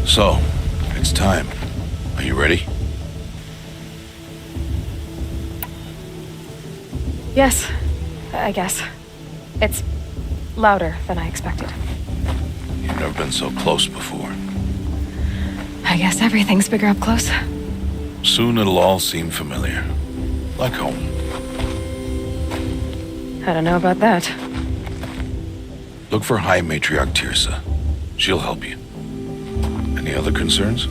So, it's time. Are you ready? Yes, I guess. It's louder than I expected. You've never been so close before. I guess everything's bigger up close. Soon it'll all seem familiar. Like home. I don't know about that. Look for High Matriarch Tirsa. She'll help you. Any other concerns?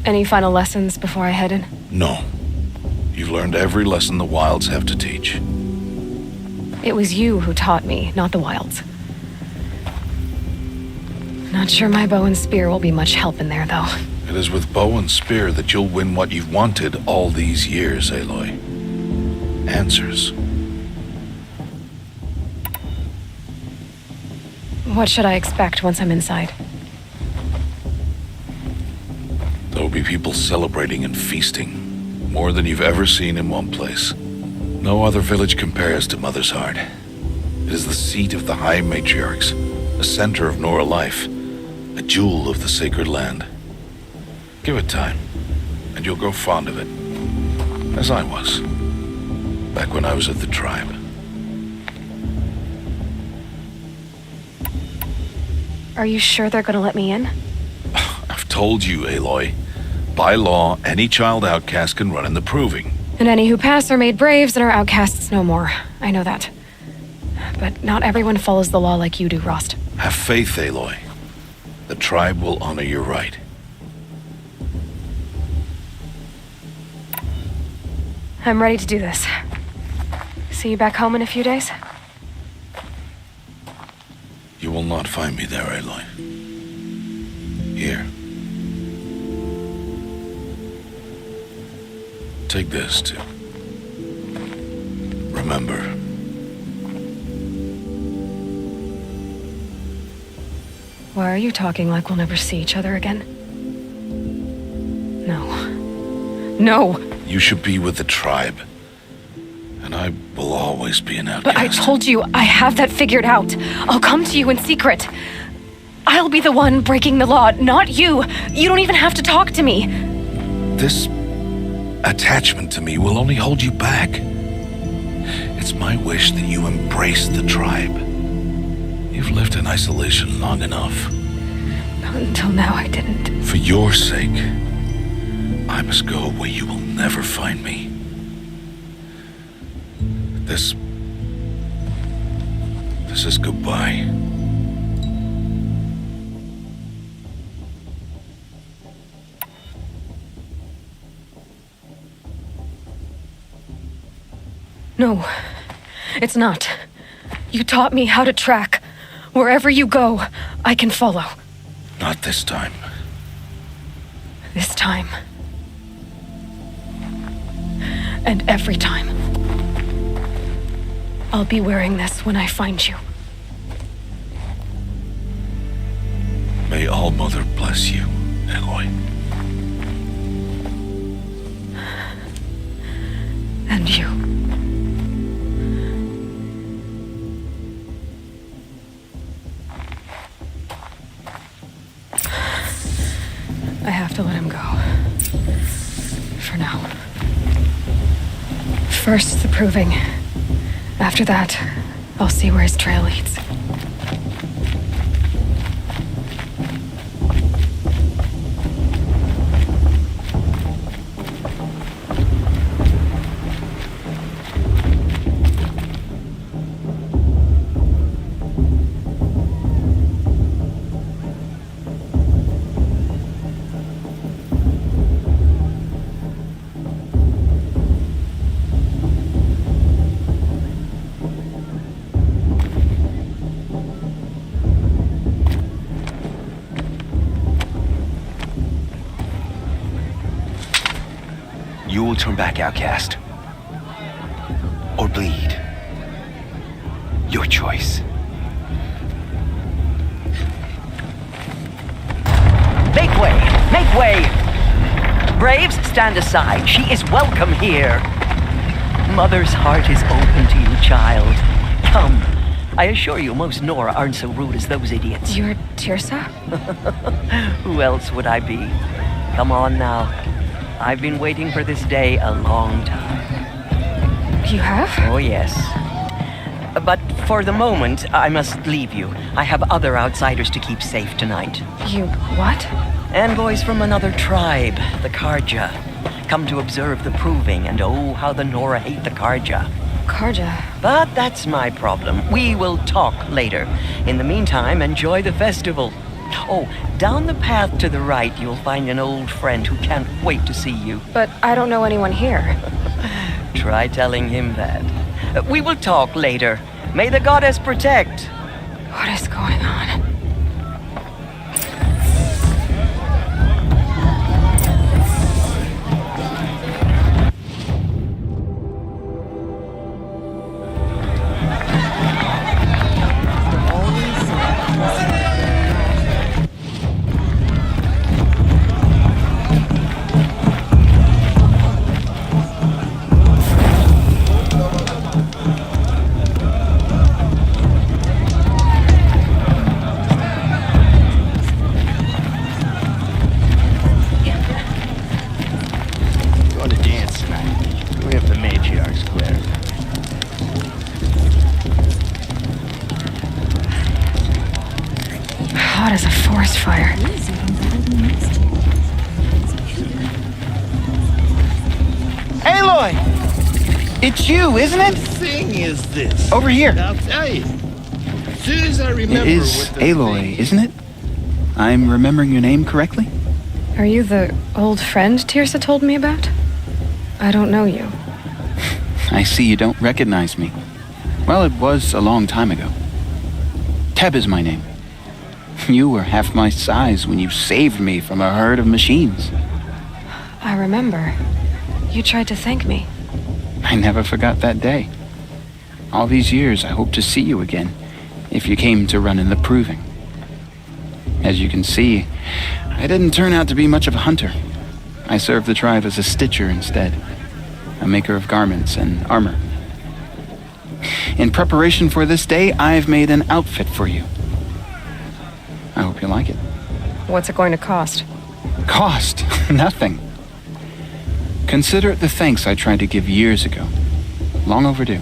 Any final lessons before I head in? No. You've learned every lesson the Wilds have to teach. It was you who taught me, not the Wilds. Not sure my bow and spear will be much help in there, though. It is with bow and spear that you'll win what you've wanted all these years, Aloy. Answers. What should I expect once I'm inside? There will be people celebrating and feasting. More than you've ever seen in one place. No other village compares to Mother's Heart. It is the seat of the High Matriarchs, the center of Nora life, a jewel of the sacred land. Give it time, and you'll grow fond of it. As I was, back when I was at the tribe. Are you sure they're gonna let me in? I've told you, Aloy. By law, any child outcast can run in the proving. And any who pass are made braves and are outcasts no more. I know that. But not everyone follows the law like you do, Rost. Have faith, Aloy. The tribe will honor your right. I'm ready to do this. See you back home in a few days? You will not find me there, Aloy. Here. Take this, too. Remember. Why are you talking like we'll never see each other again? No. No! You should be with the tribe. And I will always be an outcast. But I told you, I have that figured out. I'll come to you in secret. I'll be the one breaking the law, not you. You don't even have to talk to me. This attachment to me will only hold you back. It's my wish that you embrace the tribe. You've lived in isolation long enough. Until now, I didn't. For your sake, I must go where you will never find me. This is goodbye. No, it's not. You taught me how to track. Wherever you go, I can follow. Not this time. This time. And every time. I'll be wearing this when I find you. May All Mother bless you, Aloy. And And you. I have to let him go. For now. First, the proving. After that, I'll see where his trail leads. You will turn back, outcast. Or bleed. Your choice. Make way! Make way! Braves, stand aside. She is welcome here. Mother's heart is open to you, child. Come. I assure you, most Nora aren't so rude as those idiots. You're Tirsa? Who else would I be? Come on now. I've been waiting for this day a long time. You have? Oh, yes. But for the moment, I must leave you. I have other outsiders to keep safe tonight. You what? Envoys from another tribe, the Karja. Come to observe the proving, and oh, how the Nora hate the Karja. Karja. But that's my problem. We will talk later. In the meantime, enjoy the festival. Oh, down the path to the right, you'll find an old friend who can't wait to see you. But I don't know anyone here. Try telling him that. We will talk later. May the goddess protect. What is going on? Hot as a forest fire. Aloy! It's you, isn't it? Thing is this? Over here. I'll tell you. As soon as I remember It is what the Aloy, thing isn't it? I'm remembering your name correctly? Are you the old friend Tirsa told me about? I don't know you. I see you don't recognize me. Well, it was a long time ago. Teb is my name. You were half my size when you saved me from a herd of machines. I remember. You tried to thank me. I never forgot that day. All these years, I hope to see you again, if you came to run in the proving. As you can see, I didn't turn out to be much of a hunter. I served the tribe as a stitcher instead, a maker of garments and armor. In preparation for this day, I've made an outfit for you. I hope you like it. What's it going to cost? Cost? Nothing. Consider it the thanks I tried to give years ago. Long overdue.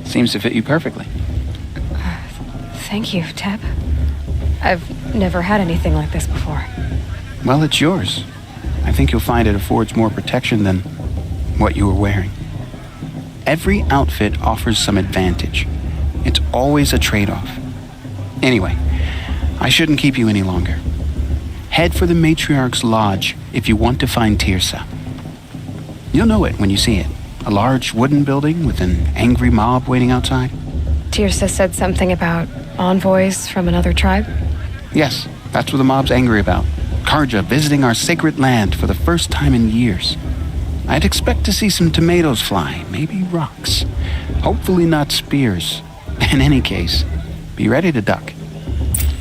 Seems to fit you perfectly. Thank you, Teb. I've Never had anything like this before. Well, it's yours. I think you'll find it affords more protection than what you were wearing. Every outfit offers some advantage. It's always a trade-off. Anyway, I shouldn't keep you any longer. Head for the Matriarch's Lodge if you want to find Tirsa. You'll know it when you see it. A large wooden building with an angry mob waiting outside. Tirsa said something about envoys from another tribe? Yes, that's what the mob's angry about. Karja visiting our sacred land for the first time in years. I'd expect to see some tomatoes fly, maybe rocks. Hopefully not spears. In any case, be ready to duck.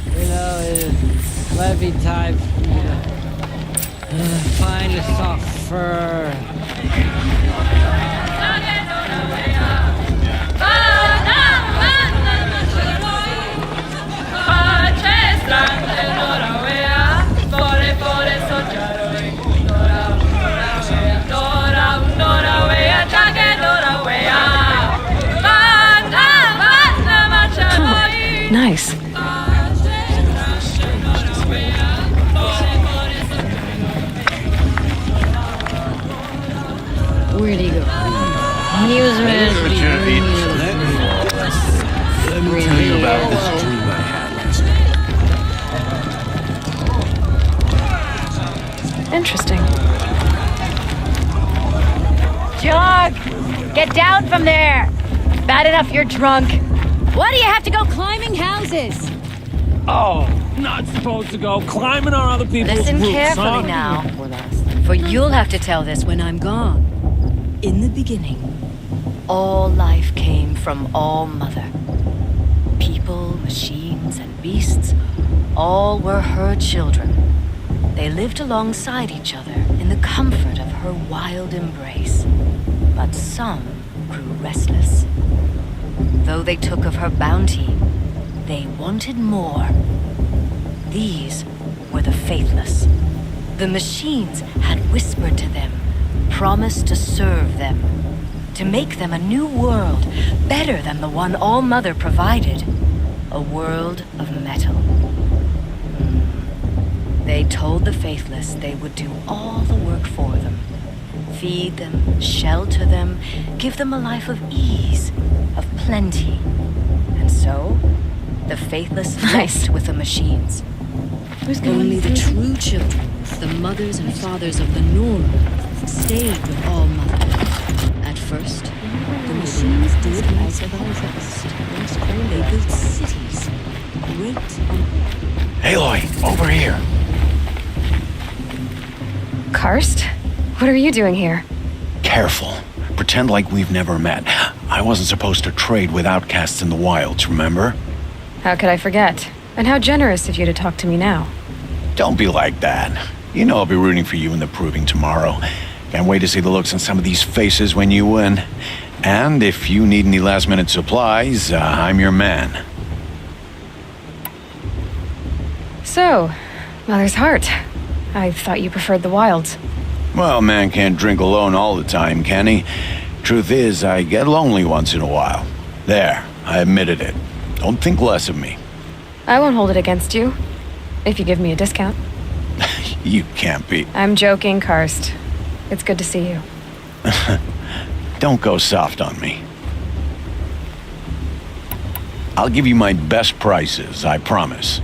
It's levy time. Find a soft fur. Nice. Where'd he go? He was meant to be Let me tell you about this dream I had last night. Interesting. Jog! Get down from there! Bad enough you're drunk. Why do you have to go climbing houses? Oh, not supposed to go climbing on other people's Listen roofs, carefully huh? now, for you'll have to tell this when I'm gone. In the beginning, all life came from All Mother. People, machines, and beasts, all were her children. They lived alongside each other in the comfort of her wild embrace. But some grew restless. Though they took of her bounty, they wanted more. These were the faithless. The machines had whispered to them, promised to serve them, to make them a new world, better than the one All Mother provided. A world of metal. They told the faithless they would do all the work for them. Feed them, shelter them, give them a life of ease, of plenty. And so, the faithless left with the machines. Only the true children, the mothers and fathers of the Norm, stayed with All Mother. At first, the machines did as they promised. They built cities, great on Aloy, over here. Karst? What are you doing here? Careful. Pretend like we've never met. I wasn't supposed to trade with outcasts in the wilds, remember? How could I forget? And how generous of you to talk to me now. Don't be like that. You know I'll be rooting for you in the proving tomorrow. Can't wait to see the looks on some of these faces when you win. And if you need any last-minute supplies, I'm your man. So, Mother's Heart. I thought you preferred the wilds. Well, man can't drink alone all the time, can he? Truth is, I get lonely once in a while. There, I admitted it. Don't think less of me. I won't hold it against you, if you give me a discount. You can't be. I'm joking, Karst. It's good to see you. Don't go soft on me. I'll give you my best prices, I promise.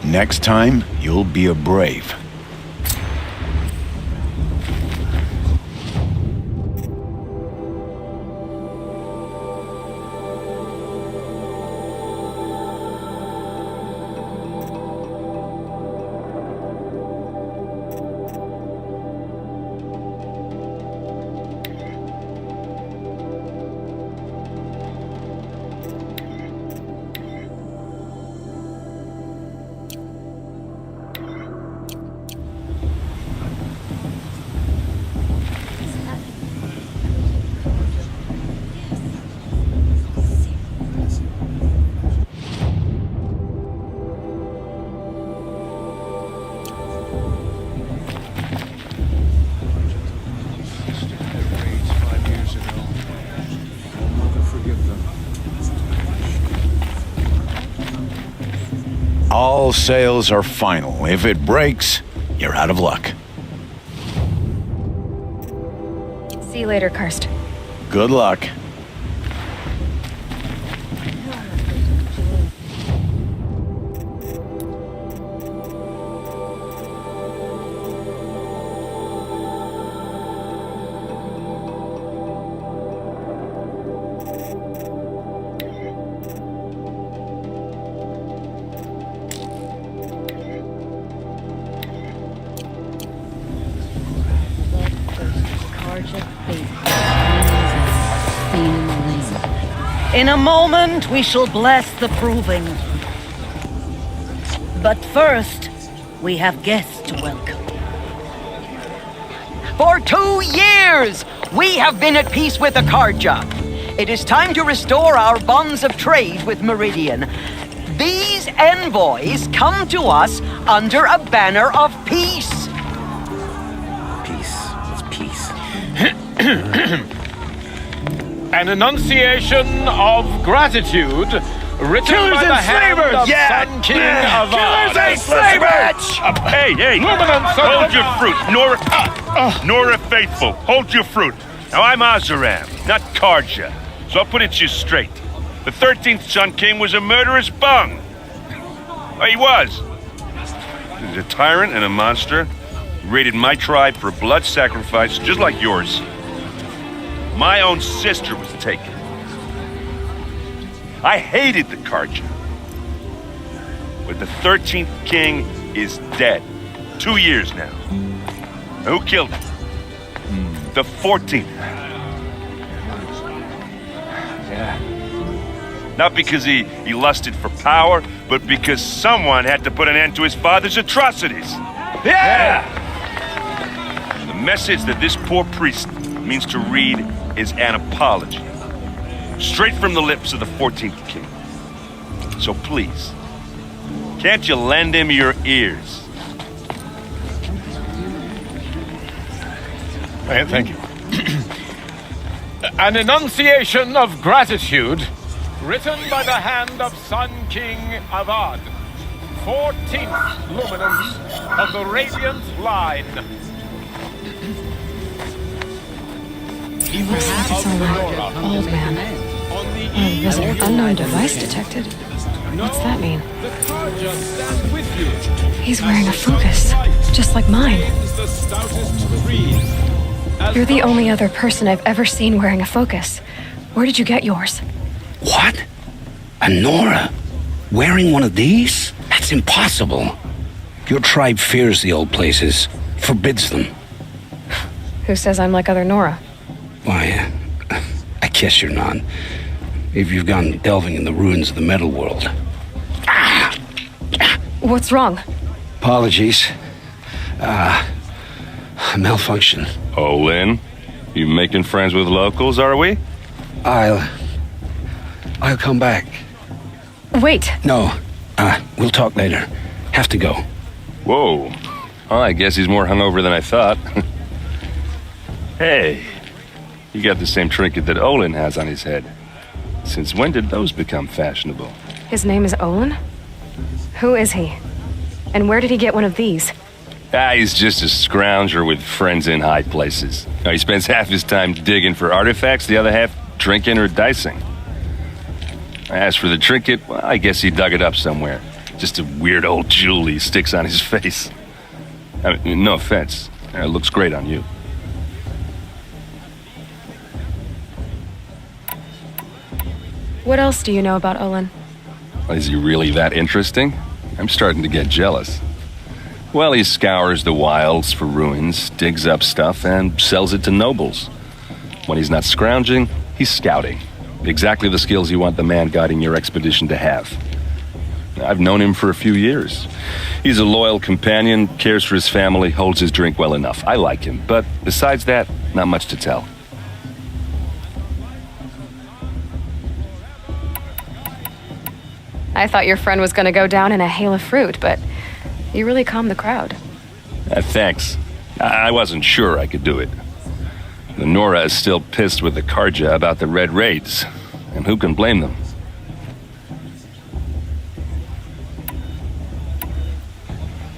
Next time, you'll be a brave. All sales are final. If it breaks, you're out of luck. See you later, Karst. Good luck. In a moment, we shall bless the proving. But first, we have guests to welcome. For 2 years, we have been at peace with the Carja. It is time to restore our bonds of trade with Meridian. These envoys come to us under a banner of peace. Peace. It's peace. An enunciation of gratitude written by the hand of Sun King Avad. Killers and slavers! Hey, hold your fruit. Nora Faithful, hold your fruit. Now, I'm Azaram, not Karja, so I'll put it to you straight. The 13th Sun King was a murderous bung. Oh, he was. He was a tyrant and a monster. He raided my tribe for a blood sacrifice, just like yours. My own sister was taken. I hated the Karja. But the 13th king is dead. 2 years now. Who killed him? The 14th. Yeah. Not because he lusted for power, but because someone had to put an end to his father's atrocities. Yeah! The message that this poor priest means to read is an apology. Straight from the lips of the 14th king. So please, can't you lend him your ears? Thank you. An enunciation of gratitude written by the hand of Sun King Avad, 14th luminance of the Radiant line. It's old man. Visitor unknown device detected. What's that mean? He's wearing a focus, just like mine. You're the only other person I've ever seen wearing a focus. Where did you get yours? What? A Nora? Wearing one of these? That's impossible. Your tribe fears the old places, forbids them. Who says I'm like other Nora? Why, I guess you're not. If you've gone delving in the ruins of the metal world. What's wrong? Apologies. Malfunction. Oh, Lynn, you making friends with locals, are we? I'll come back. Wait. No, we'll talk later. Have to go. Whoa. Well, I guess he's more hungover than I thought. Hey, you got the same trinket that Olin has on his head. Since when did those become fashionable? His name is Olin? Who is he? And where did he get one of these? He's just a scrounger with friends in high places. He spends half his time digging for artifacts, the other half drinking or dicing. As for the trinket, well, I guess he dug it up somewhere. Just a weird old jewel he sticks on his face. I mean, no offense. It looks great on you. What else do you know about Olin? Is he really that interesting? I'm starting to get jealous. Well, he scours the wilds for ruins, digs up stuff, and sells it to nobles. When he's not scrounging, he's scouting. Exactly the skills you want the man guiding your expedition to have. I've known him for a few years. He's a loyal companion, cares for his family, holds his drink well enough. I like him, but besides that, not much to tell. I thought your friend was gonna go down in a hail of fruit, but you really calmed the crowd. Thanks. I wasn't sure I could do it. The Nora is still pissed with the Karja about the Red Raids, and who can blame them?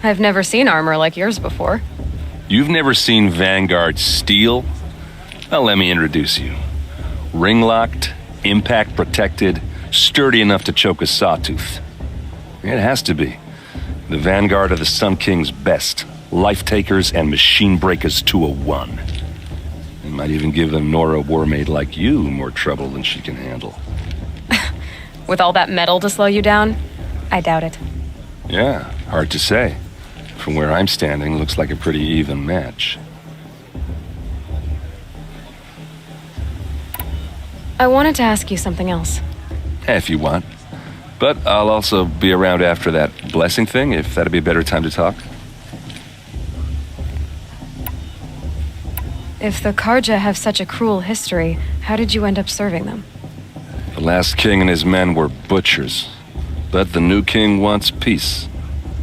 I've never seen armor like yours before. You've never seen Vanguard steel? Well, let me introduce you. Ring-locked, impact-protected, sturdy enough to choke a sawtooth. It has to be. The Vanguard of the Sun King's best. Life-takers and machine breakers to a one. It might even give a Nora warmaid like you more trouble than she can handle. With all that metal to slow you down? I doubt it. Yeah, hard to say. From where I'm standing, looks like a pretty even match. I wanted to ask you something else. If you want. But I'll also be around after that blessing thing, if that'd be a better time to talk. If the Karja have such a cruel history, how did you end up serving them? The last king and his men were butchers. But the new king wants peace.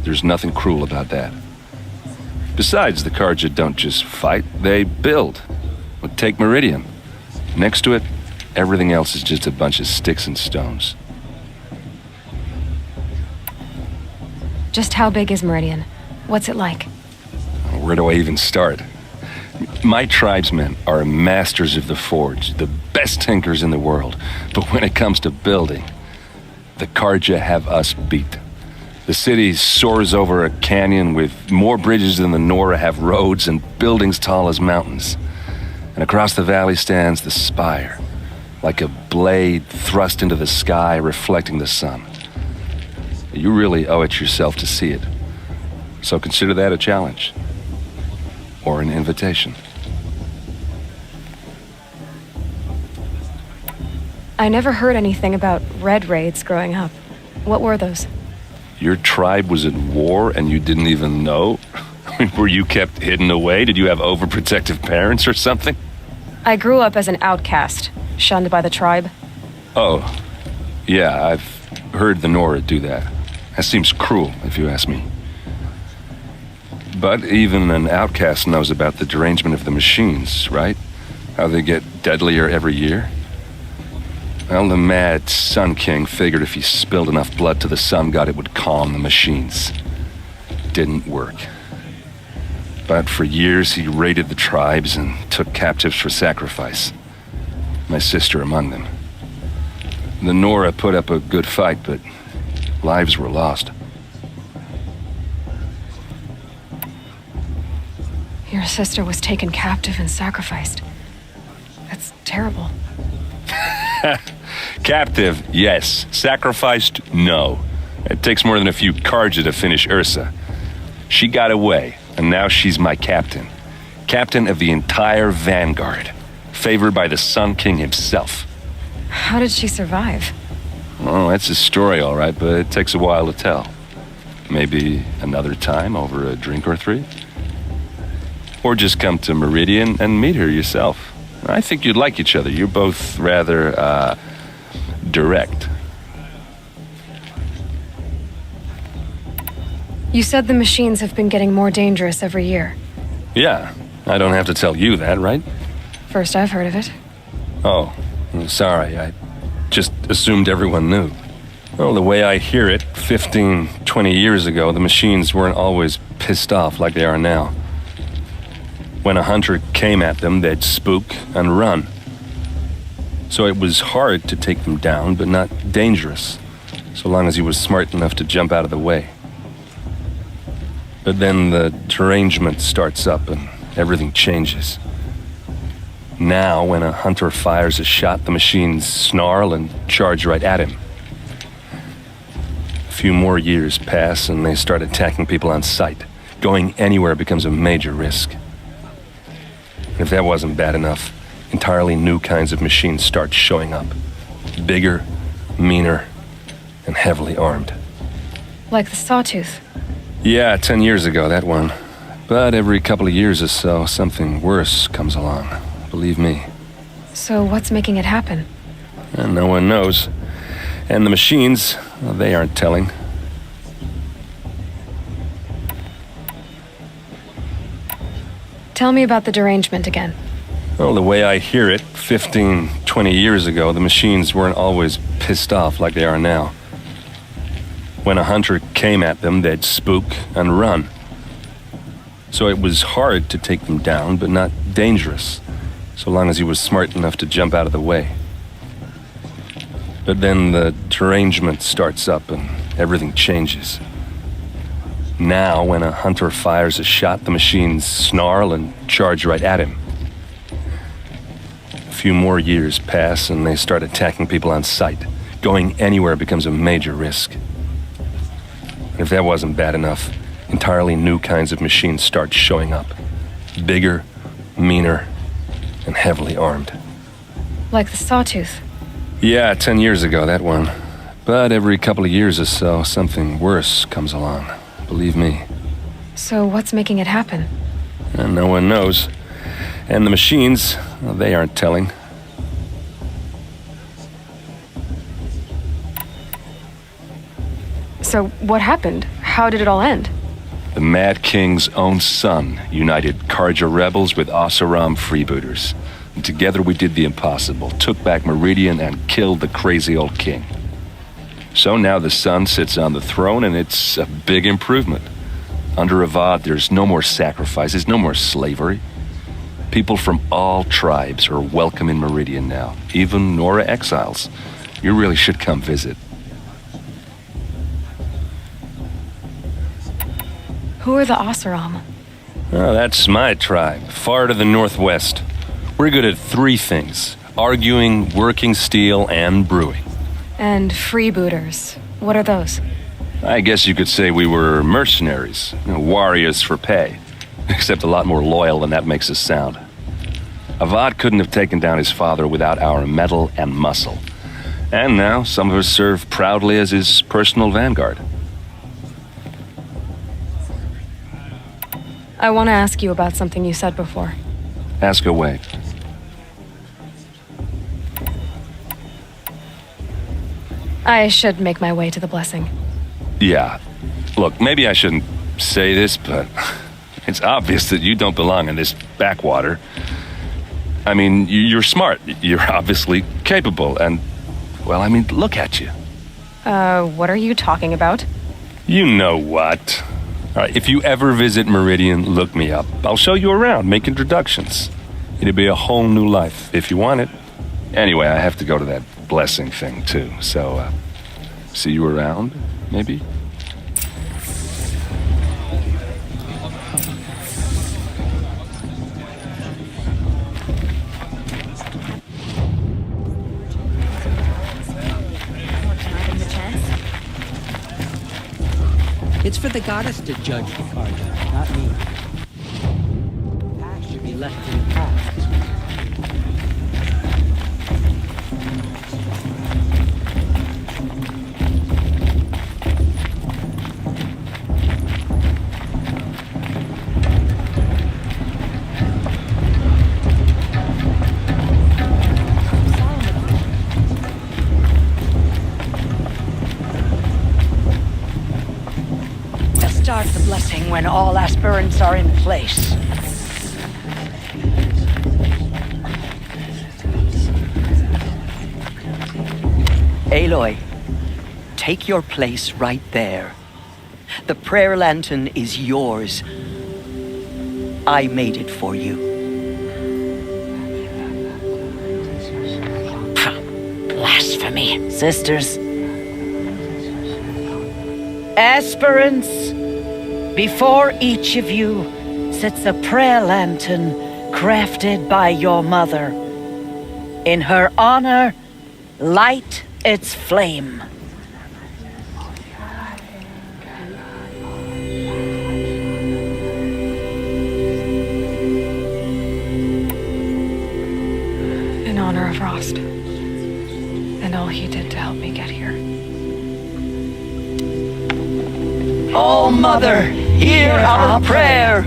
There's nothing cruel about that. Besides, the Karja don't just fight, they build. Well, take Meridian. Next to it, everything else is just a bunch of sticks and stones. Just how big is Meridian? What's it like? Where do I even start? My tribesmen are masters of the forge, the best tinkers in the world. But when it comes to building, the Karja have us beat. The city soars over a canyon with more bridges than the Nora have roads and buildings tall as mountains. And across the valley stands the spire, like a blade thrust into the sky reflecting the sun. You really owe it yourself to see it. So consider that a challenge. Or an invitation. I never heard anything about red raids growing up. What were those? Your tribe was at war and you didn't even know? Were you kept hidden away? Did you have overprotective parents or something? I grew up as an outcast, shunned by the tribe. Oh, yeah, I've heard the Nora do that. That seems cruel, if you ask me. But even an outcast knows about the derangement of the machines, right? How they get deadlier every year? Well, the mad Sun King figured if he spilled enough blood to the Sun God, it would calm the machines. Didn't work. But for years, he raided the tribes and took captives for sacrifice. My sister among them. The Nora put up a good fight, but lives were lost. Your sister was taken captive and sacrificed. That's terrible. Captive, yes. Sacrificed, no. It takes more than a few Karja to finish Ursa. She got away, and now she's my captain. Captain of the entire Vanguard. Favored by the Sun King himself. How did she survive? Oh, that's a story, all right, but it takes a while to tell. Maybe another time over a drink or three? Or just come to Meridian and meet her yourself. I think you'd like each other. You're both rather, direct. You said the machines have been getting more dangerous every year. Yeah, I don't have to tell you that, right? First I've heard of it. Oh, sorry. I just assumed everyone knew. Well, the way I hear it, 15, 20 years ago, the machines weren't always pissed off like they are now. When a hunter came at them, they'd spook and run. So it was hard to take them down, but not dangerous. so long as he was smart enough to jump out of the way. But then the derangement starts up and everything changes. Now, when a hunter fires a shot, the machines snarl and charge right at him. A few more years pass and they start attacking people on sight. Going anywhere becomes a major risk. If that wasn't bad enough, entirely new kinds of machines start showing up. Bigger, meaner, and heavily armed. Like the Sawtooth. Yeah, 10 years ago, that one. But every couple of years or so, something worse comes along. Believe me. So what's making it happen? And no one knows. And the machines, well, they aren't telling. Tell me about the derangement again. Well, the way I hear it, 15, 20 years ago, the machines weren't always pissed off like they are now. When a hunter came at them, they'd spook and run. So it was hard to take them down, but not dangerous, so long as he was smart enough to jump out of the way. But then the derangement starts up and everything changes. Now, when a hunter fires a shot, the machines snarl and charge right at him. A few more years pass and they start attacking people on sight. Going anywhere becomes a major risk. If that wasn't bad enough, entirely new kinds of machines start showing up. Bigger, meaner, and heavily armed. Like the Sawtooth. Yeah, 10 years ago, that one. But every couple of years or so, something worse comes along. Believe me. So what's making it happen? And no one knows. And the machines, well, they aren't telling. So what happened? How did it all end? The Mad King's own son united Karja rebels with Oseram freebooters. And together we did the impossible, took back Meridian and killed the crazy old king. So now the son sits on the throne and it's a big improvement. Under Avad, there's no more sacrifices, no more slavery. People from all tribes are welcome in Meridian now, even Nora exiles. You really should come visit. Who are the Oseram? Oh, that's my tribe, far to the northwest. We're good at three things: arguing, working steel, and brewing. And freebooters. What are those? I guess you could say we were mercenaries, warriors for pay. Except a lot more loyal than that makes us sound. Avad couldn't have taken down his father without our metal and muscle. And now some of us serve proudly as his personal vanguard. I want to ask you about something you said before. Ask away. I should make my way to the blessing. Yeah. Look, maybe I shouldn't say this, but it's obvious that you don't belong in this backwater. I mean, you're smart. You're obviously capable, and, well, I mean, look at you. What are you talking about? You know what. All right, if you ever visit Meridian, look me up. I'll show you around, make introductions. It'll be a whole new life, if you want it. Anyway, I have to go to that blessing thing, too, so, see you around, maybe? It's for the goddess to judge the Karja, not me. The past should be left in the past. Start the blessing when all aspirants are in place. Aloy, take your place right there. The prayer lantern is yours. I made it for you. Blasphemy. Sisters, Aspirants, before each of you sits a prayer lantern crafted by your mother. In her honor, light its flame. In honor of Rost. And all he did to help me get here. Oh, Mother, hear our prayer.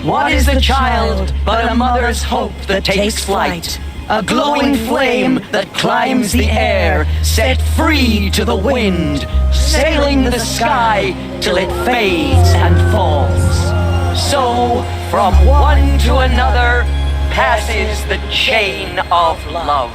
What is a child but a mother's hope that takes flight? A glowing flame that climbs the air, set free to the wind, sailing the sky till it fades and falls. So, from one to another, passes the chain of love.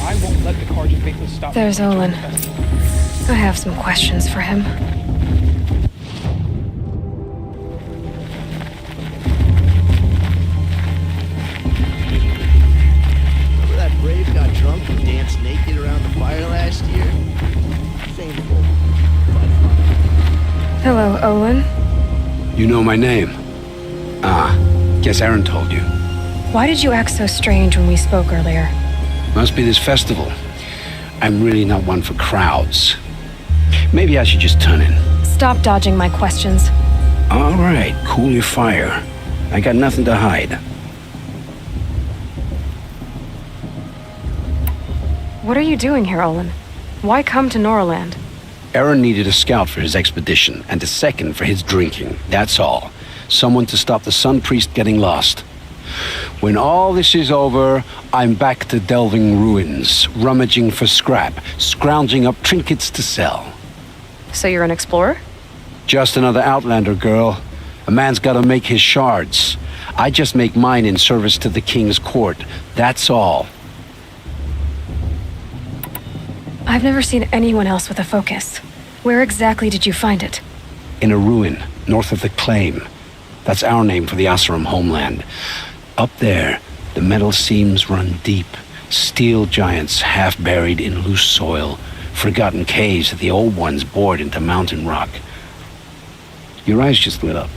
I won't let the Carja faithless stop. There's Olin. I have some questions for him. Remember that Brave got drunk and danced naked around the fire last year? Shameful. Hello, Olin. You know my name? Ah, guess Aaron told you. Why did you act so strange when we spoke earlier? Must be this festival. I'm really not one for crowds. Maybe I should just turn in. Stop dodging my questions. All right, cool your fire. I got nothing to hide. What are you doing here, Olin? Why come to Noraland? Aaron needed a scout for his expedition, and a second for his drinking. That's all. Someone to stop the Sun Priest getting lost. When all this is over, I'm back to delving ruins, rummaging for scrap, scrounging up trinkets to sell. So you're an explorer? Just another Outlander, girl. A man's gotta make his shards. I just make mine in service to the King's court. That's all. I've never seen anyone else with a focus. Where exactly did you find it? In a ruin, north of the Claim. That's our name for the Oseram homeland. Up there, the metal seams run deep. Steel giants half buried in loose soil. Forgotten caves that the old ones bored into mountain rock. Your eyes just lit up.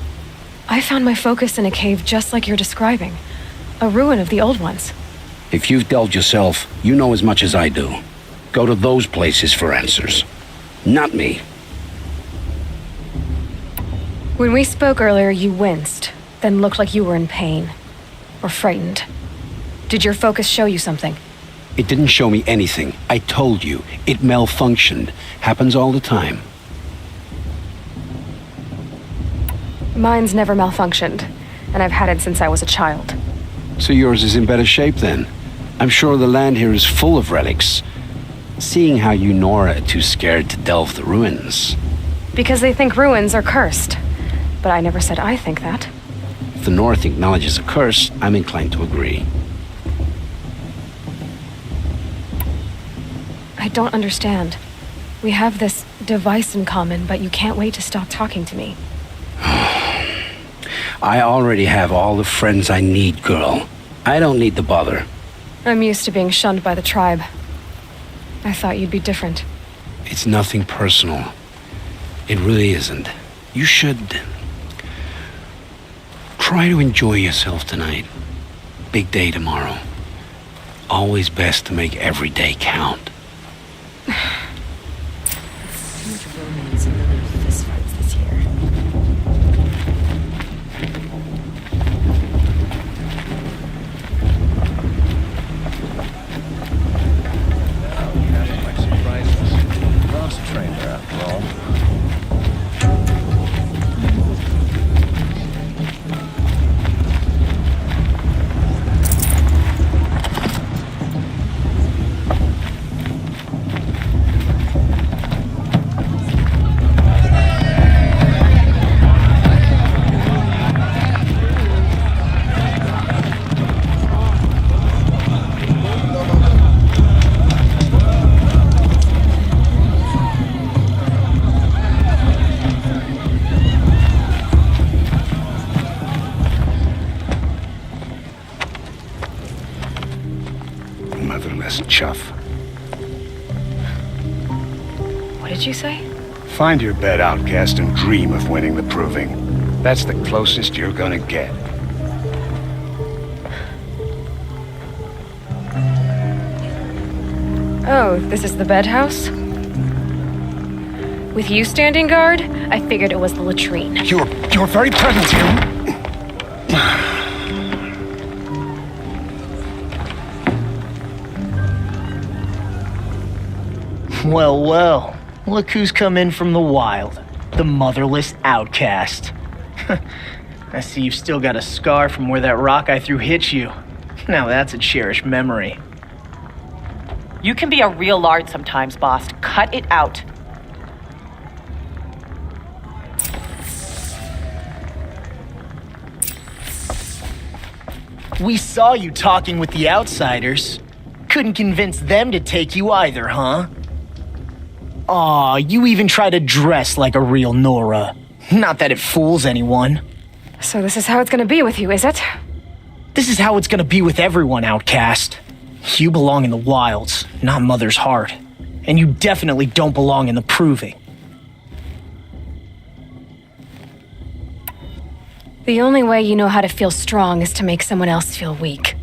I found my focus in a cave just like you're describing. A ruin of the old ones. If you've delved yourself, you know as much as I do. Go to those places for answers. Not me. When we spoke earlier, you winced, then looked like you were in pain. Or frightened. Did your focus show you something? It didn't show me anything. I told you. It malfunctioned. Happens all the time. Mine's never malfunctioned, and I've had it since I was a child. So yours is in better shape then. I'm sure the land here is full of relics. Seeing how you Nora are too scared to delve the ruins. Because they think ruins are cursed. But I never said I think that. If the North acknowledges a curse, I'm inclined to agree. I don't understand. We have this device in common, but you can't wait to stop talking to me. I already have all the friends I need, girl. I don't need the bother. I'm used to being shunned by the tribe. I thought you'd be different. It's nothing personal. It really isn't. You should try to enjoy yourself tonight. Big day tomorrow. Always best to make every day count. Too much romance and other fistfights this year. Lost trainer after all. motherless chuff. What did you say? Find your bed, outcast, and dream of winning the proving. That's the closest you're gonna get. Oh, this is the bed house? With you standing guard, I figured it was the latrine. Your very presence here. Well, well. Look who's come in from the wild. The motherless outcast. I see you've still got a scar from where that rock I threw hit you. Now that's a cherished memory. You can be a real lard sometimes, boss. Cut it out. We saw you talking with the outsiders. Couldn't convince them to take you either, huh? Aw, you even try to dress like a real Nora. Not that it fools anyone. So this is how it's gonna be with you, is it? This is how it's gonna be with everyone, outcast. You belong in the wilds, not Mother's heart. And you definitely don't belong in the proving. The only way you know how to feel strong is to make someone else feel weak.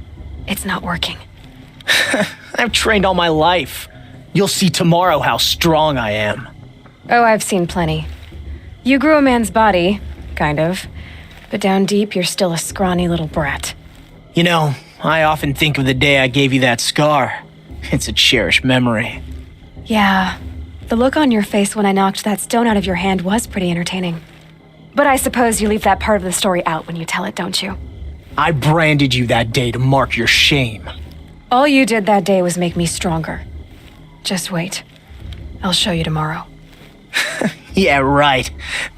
It's not working. I've trained all my life. You'll see tomorrow how strong I am. Oh, I've seen plenty. You grew a man's body, kind of. But down deep, you're still a scrawny little brat. You know, I often think of the day I gave you that scar. It's a cherished memory. Yeah, the look on your face when I knocked that stone out of your hand was pretty entertaining. But I suppose you leave that part of the story out when you tell it, don't you? I branded you that day to mark your shame. All you did that day was make me stronger. Just wait. I'll show you tomorrow. Yeah, right.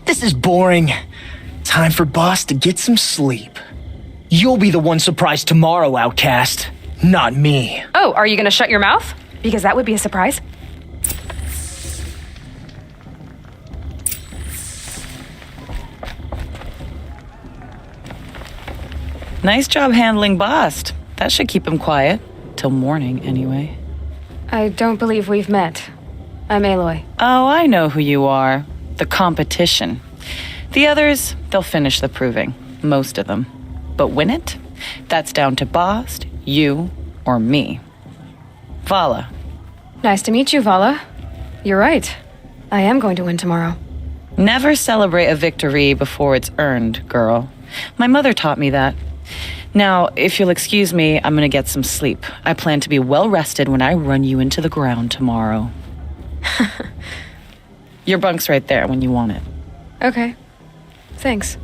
This is boring. Time for boss to get some sleep. You'll be the one surprised tomorrow, outcast. Not me. Oh, are you gonna shut your mouth? Because that would be a surprise. Nice job handling Bast. That should keep him quiet. Till morning, anyway. I don't believe we've met. I'm Aloy. Oh, I know who you are. The competition. The others, they'll finish the proving. Most of them. But win it? That's down to Bast, you, or me. Vala. Nice to meet you, Vala. You're right. I am going to win tomorrow. Never celebrate a victory before it's earned, girl. My mother taught me that. Now, if you'll excuse me, I'm gonna get some sleep. I plan to be well rested when I run you into the ground tomorrow. Your bunk's right there when you want it. Okay. Thanks.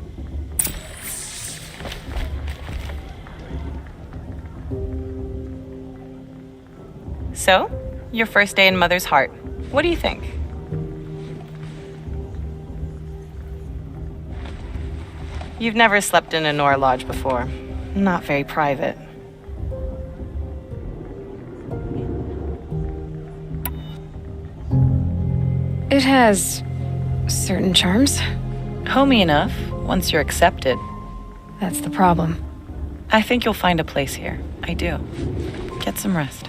So, your first day in Mother's heart. What do you think? You've never slept in a Nora lodge before. Not very private. It has certain charms. Homey enough, once you're accepted. That's the problem. I think you'll find a place here. I do. Get some rest.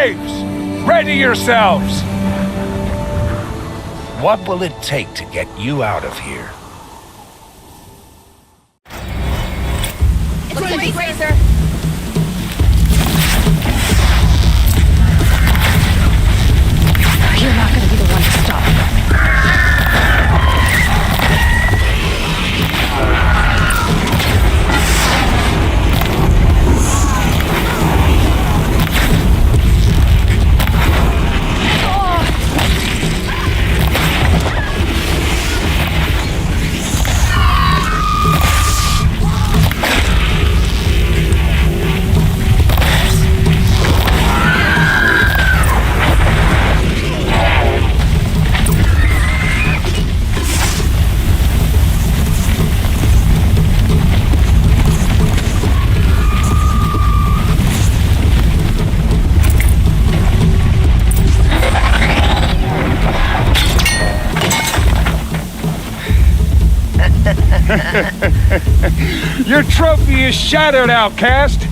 Braves, ready yourselves! What will it take to get you out of here? It's a great racer. You're not gonna be the one to stop me. Your trophy is shattered, outcast.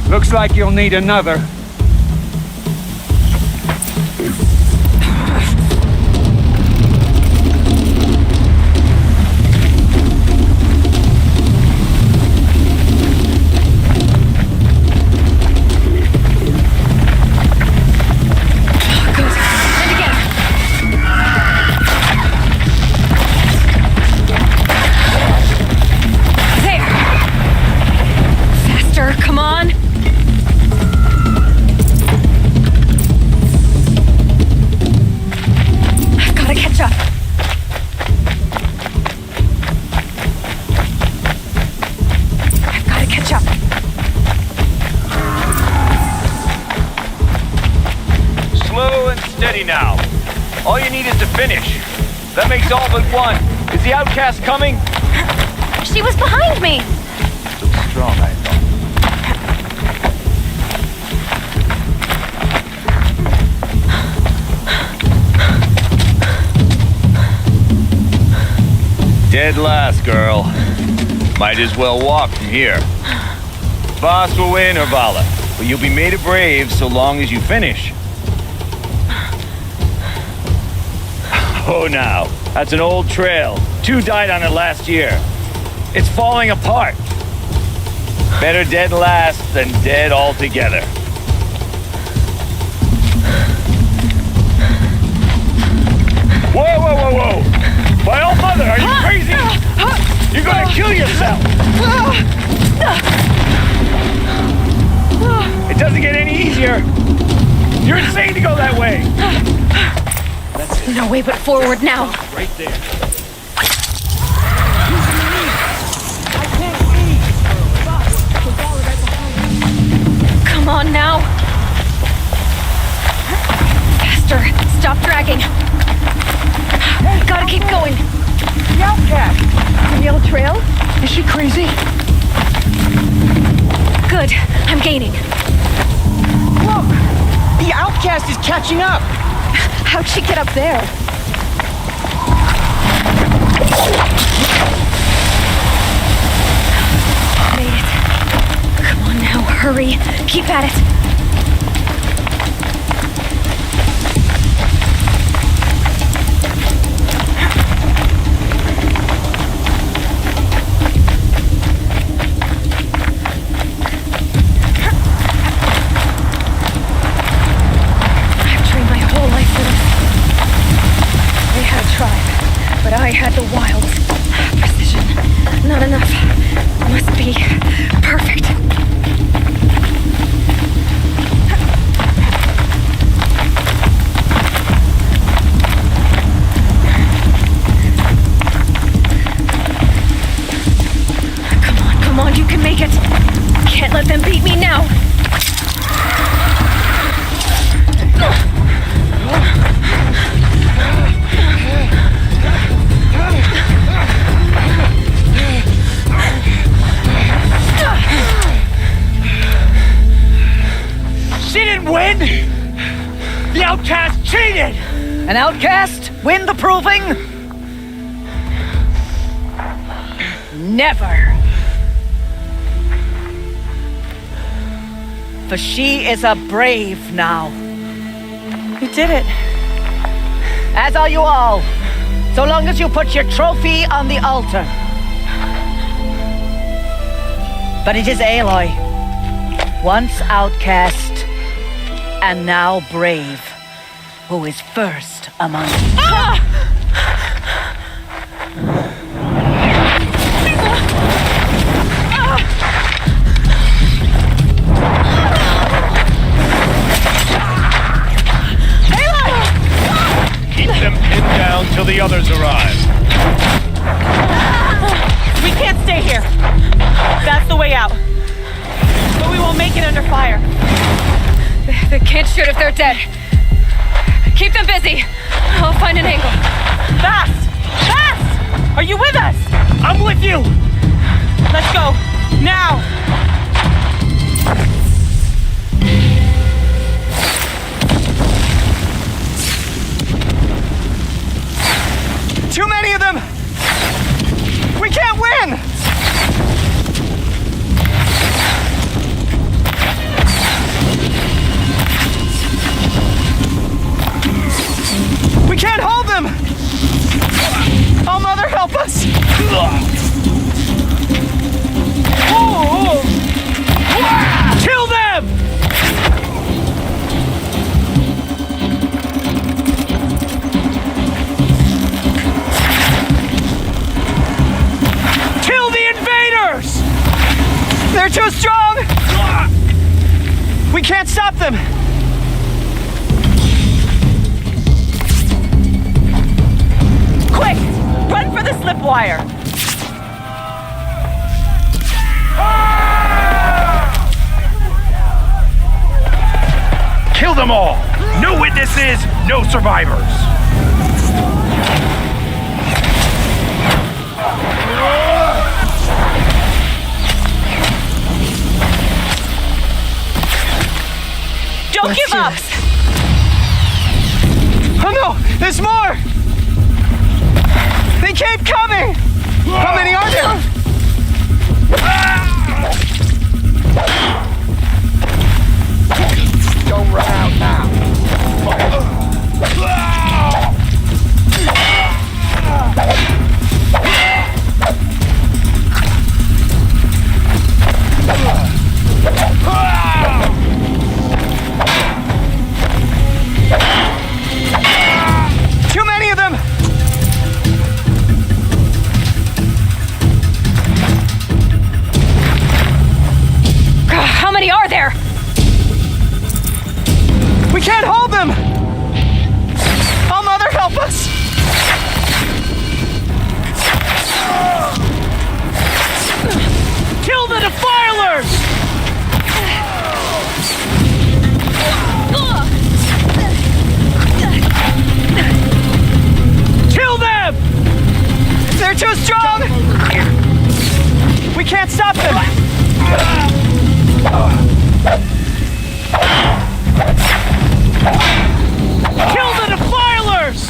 Looks like you'll need another. Come on! I've gotta catch up. I've gotta catch up. Slow and steady now. All you need is to finish. That makes all but one. Is the outcast coming? She was behind me! Looks strong, I thought. Dead last, girl. Might as well walk from here. Boss will win, Urvala, but you'll be made a brave so long as you finish. Oh, now, that's an old trail. 2 died on it last year. It's falling apart. Better dead last than dead altogether. Whoa, whoa, whoa, whoa! My old mother, are you crazy? You're gonna kill yourself! It doesn't get any easier. You're insane to go that way. No way but forward now. Right there. Come on now. Faster. Stop dragging. Gotta keep going. The outcast! On the old trail? Is she crazy? Good. I'm gaining. Look! The outcast is catching up! How'd she get up there? Made it. Come on now, hurry. Keep at it. I had the wild precision. Not enough. Must be perfect. Come on, you can make it. Can't let them beat me now. Win? The outcast cheated! An outcast win the proving? Never. For she is a brave now. You did it. As are you all. So long as you put your trophy on the altar. But it is Aloy, once outcast and now brave, who is first among you. Keep them pinned down till the others arrive. We can't stay here. That's the way out. But we won't make it under fire. They can't shoot if they're dead. Keep them busy. I'll find an angle. Fast! Fast! Are you with us? I'm with you! Let's go. Now! Too many of them! We can't win! We can't hold them! Oh, Mother, help us! Kill them! Kill the invaders! They're too strong! We can't stop them! Quick! Run for the slip wire! Kill them all! No witnesses, no survivors! Don't give up! Oh no! There's more! They keep coming! How many are there? Don't run out now! Too many of them! How many are there? We can't hold them! Oh, Mother, help us! Kill the defilers! Kill them! They're too strong! We can't stop them! Kill the defilers!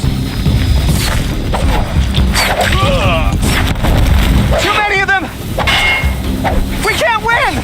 Too many of them! We can't win!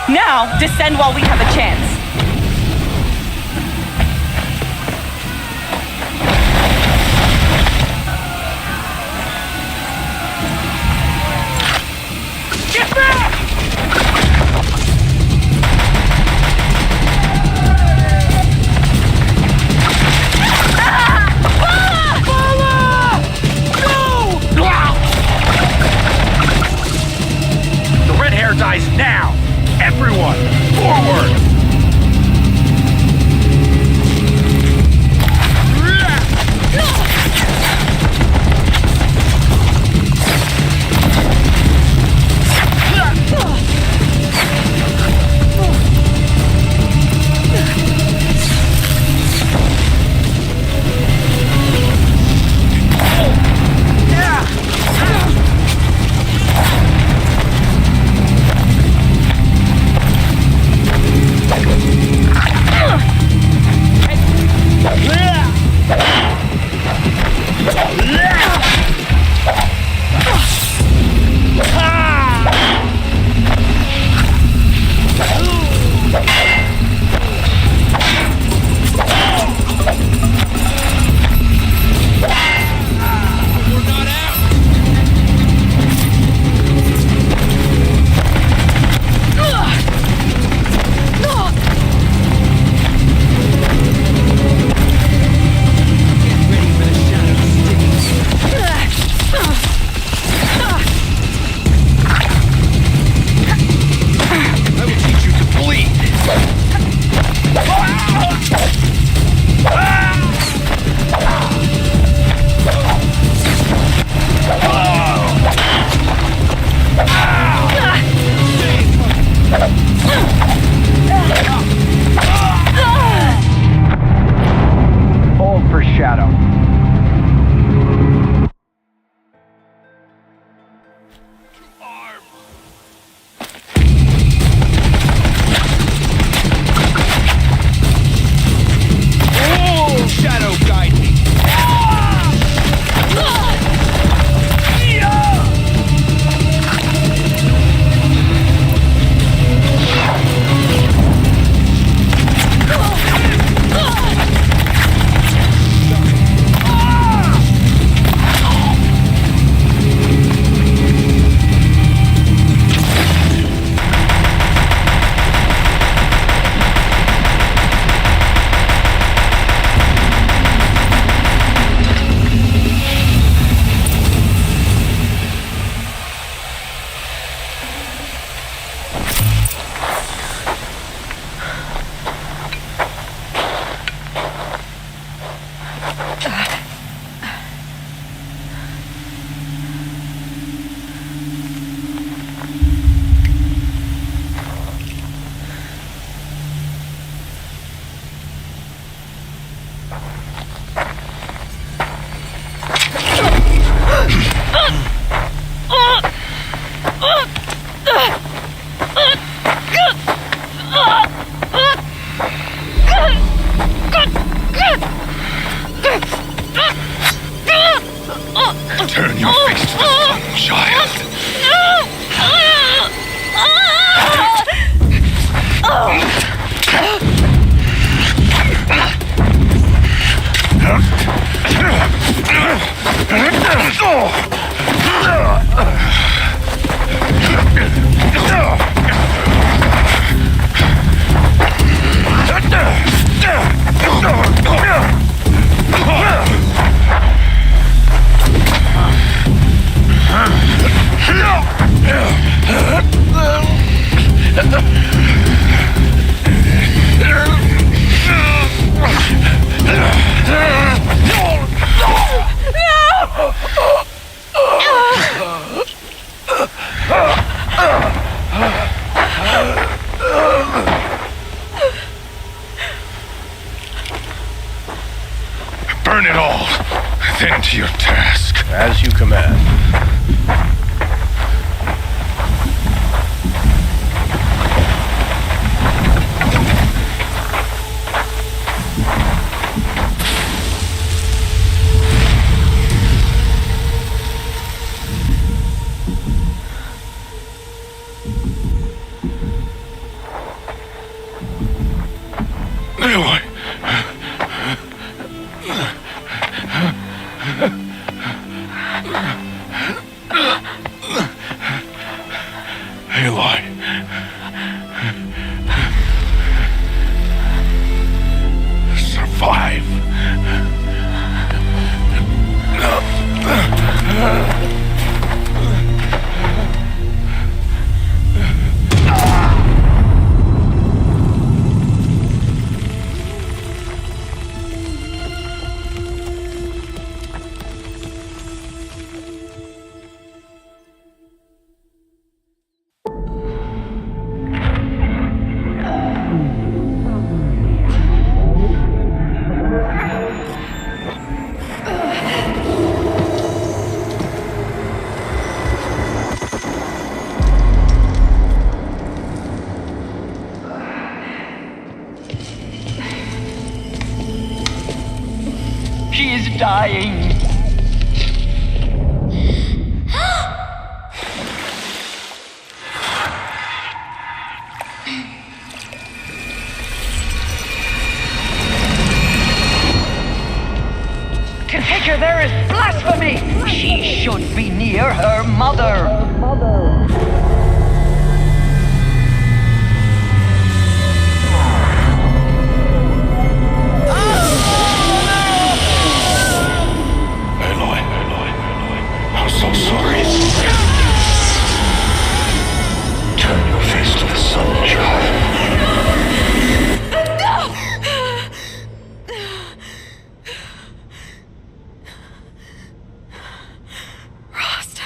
Now, descend while we have a chance. Get back! The red hair dies now! Everyone, forward! Burn it all, then to your task. As you command. Aloy! Aloy. Survive. She is dying. Configure, there is blasphemy! She should be near her mother. I'm so sorry. Turn your face to the sun, child. Rost.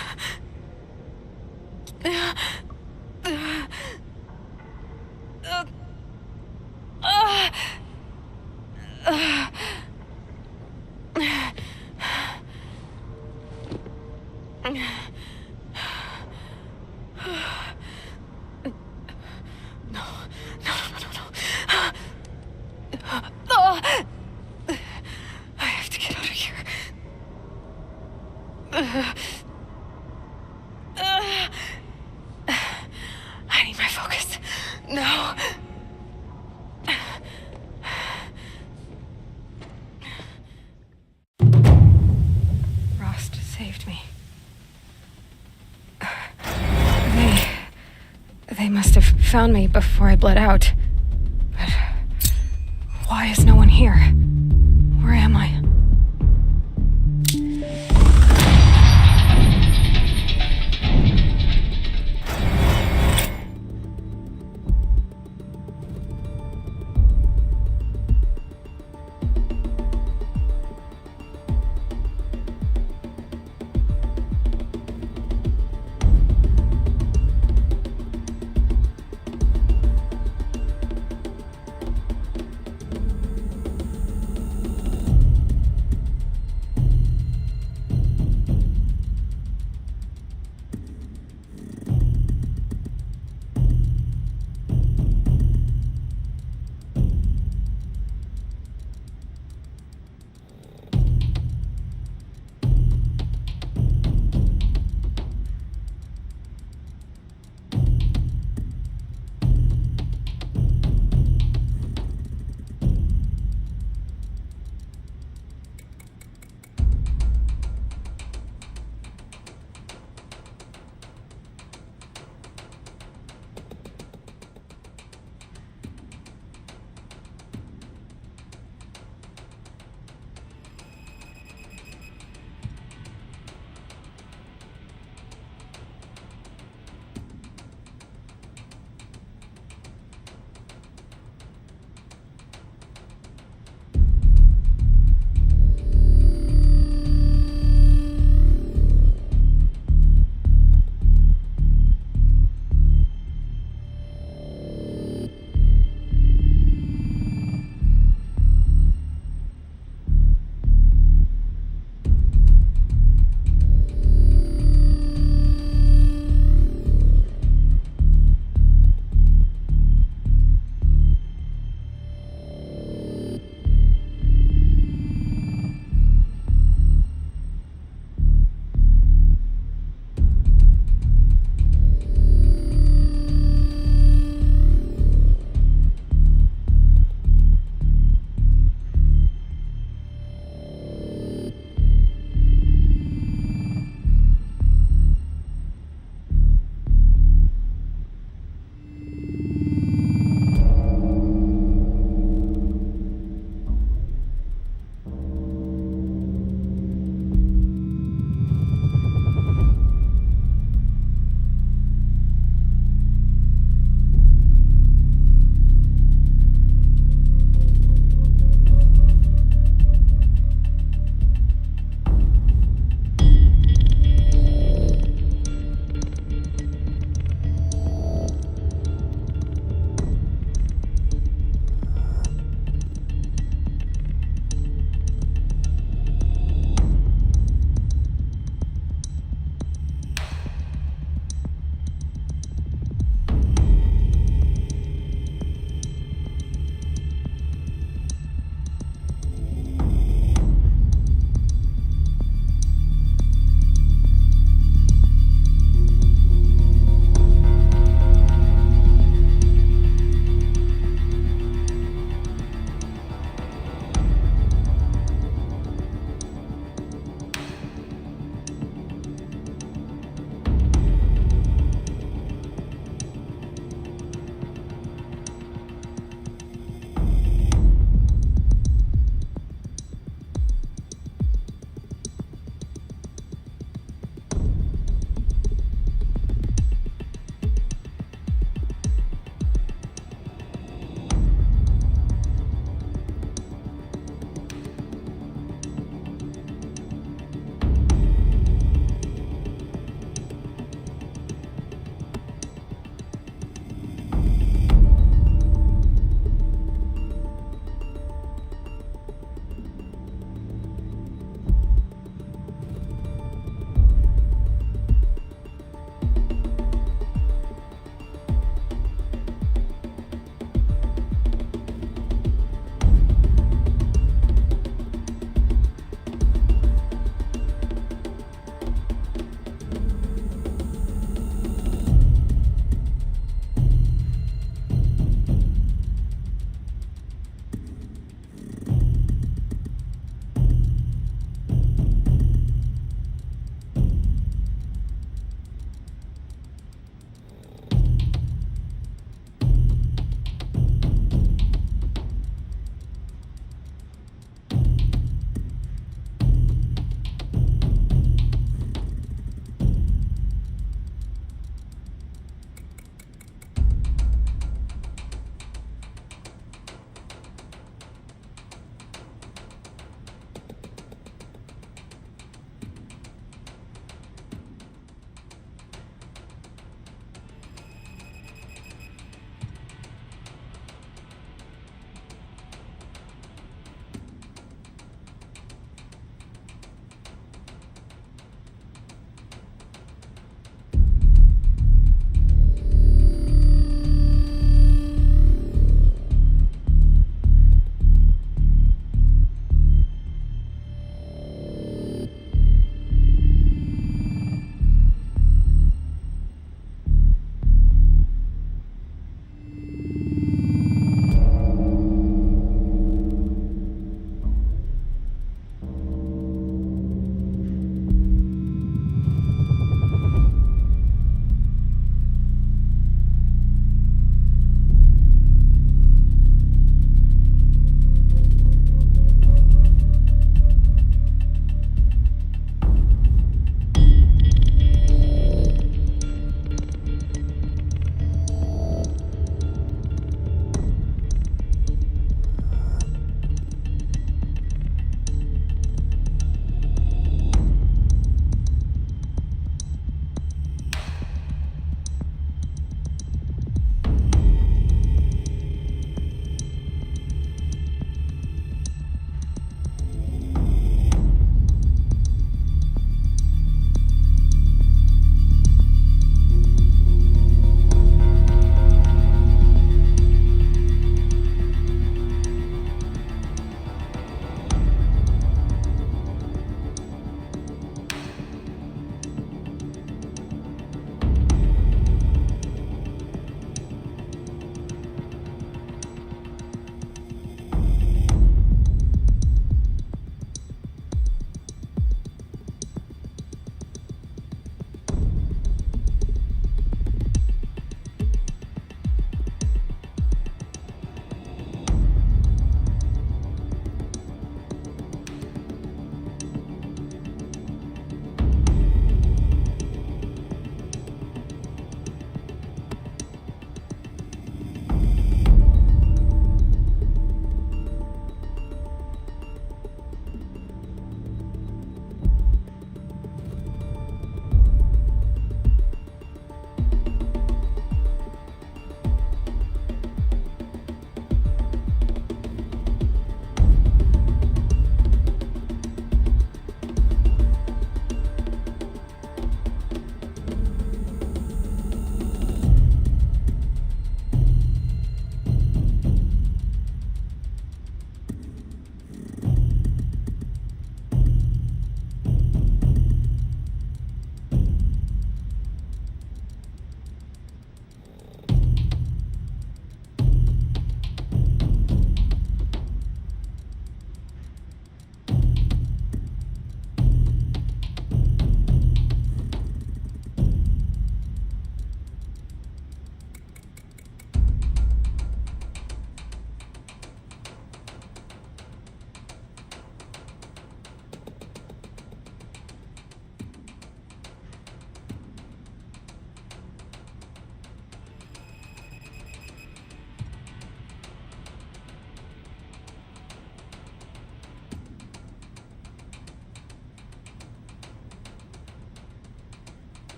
I have to get out of here. I need my focus. No. Rost saved me. They must have found me before I bled out. But why is no one here? Where am I?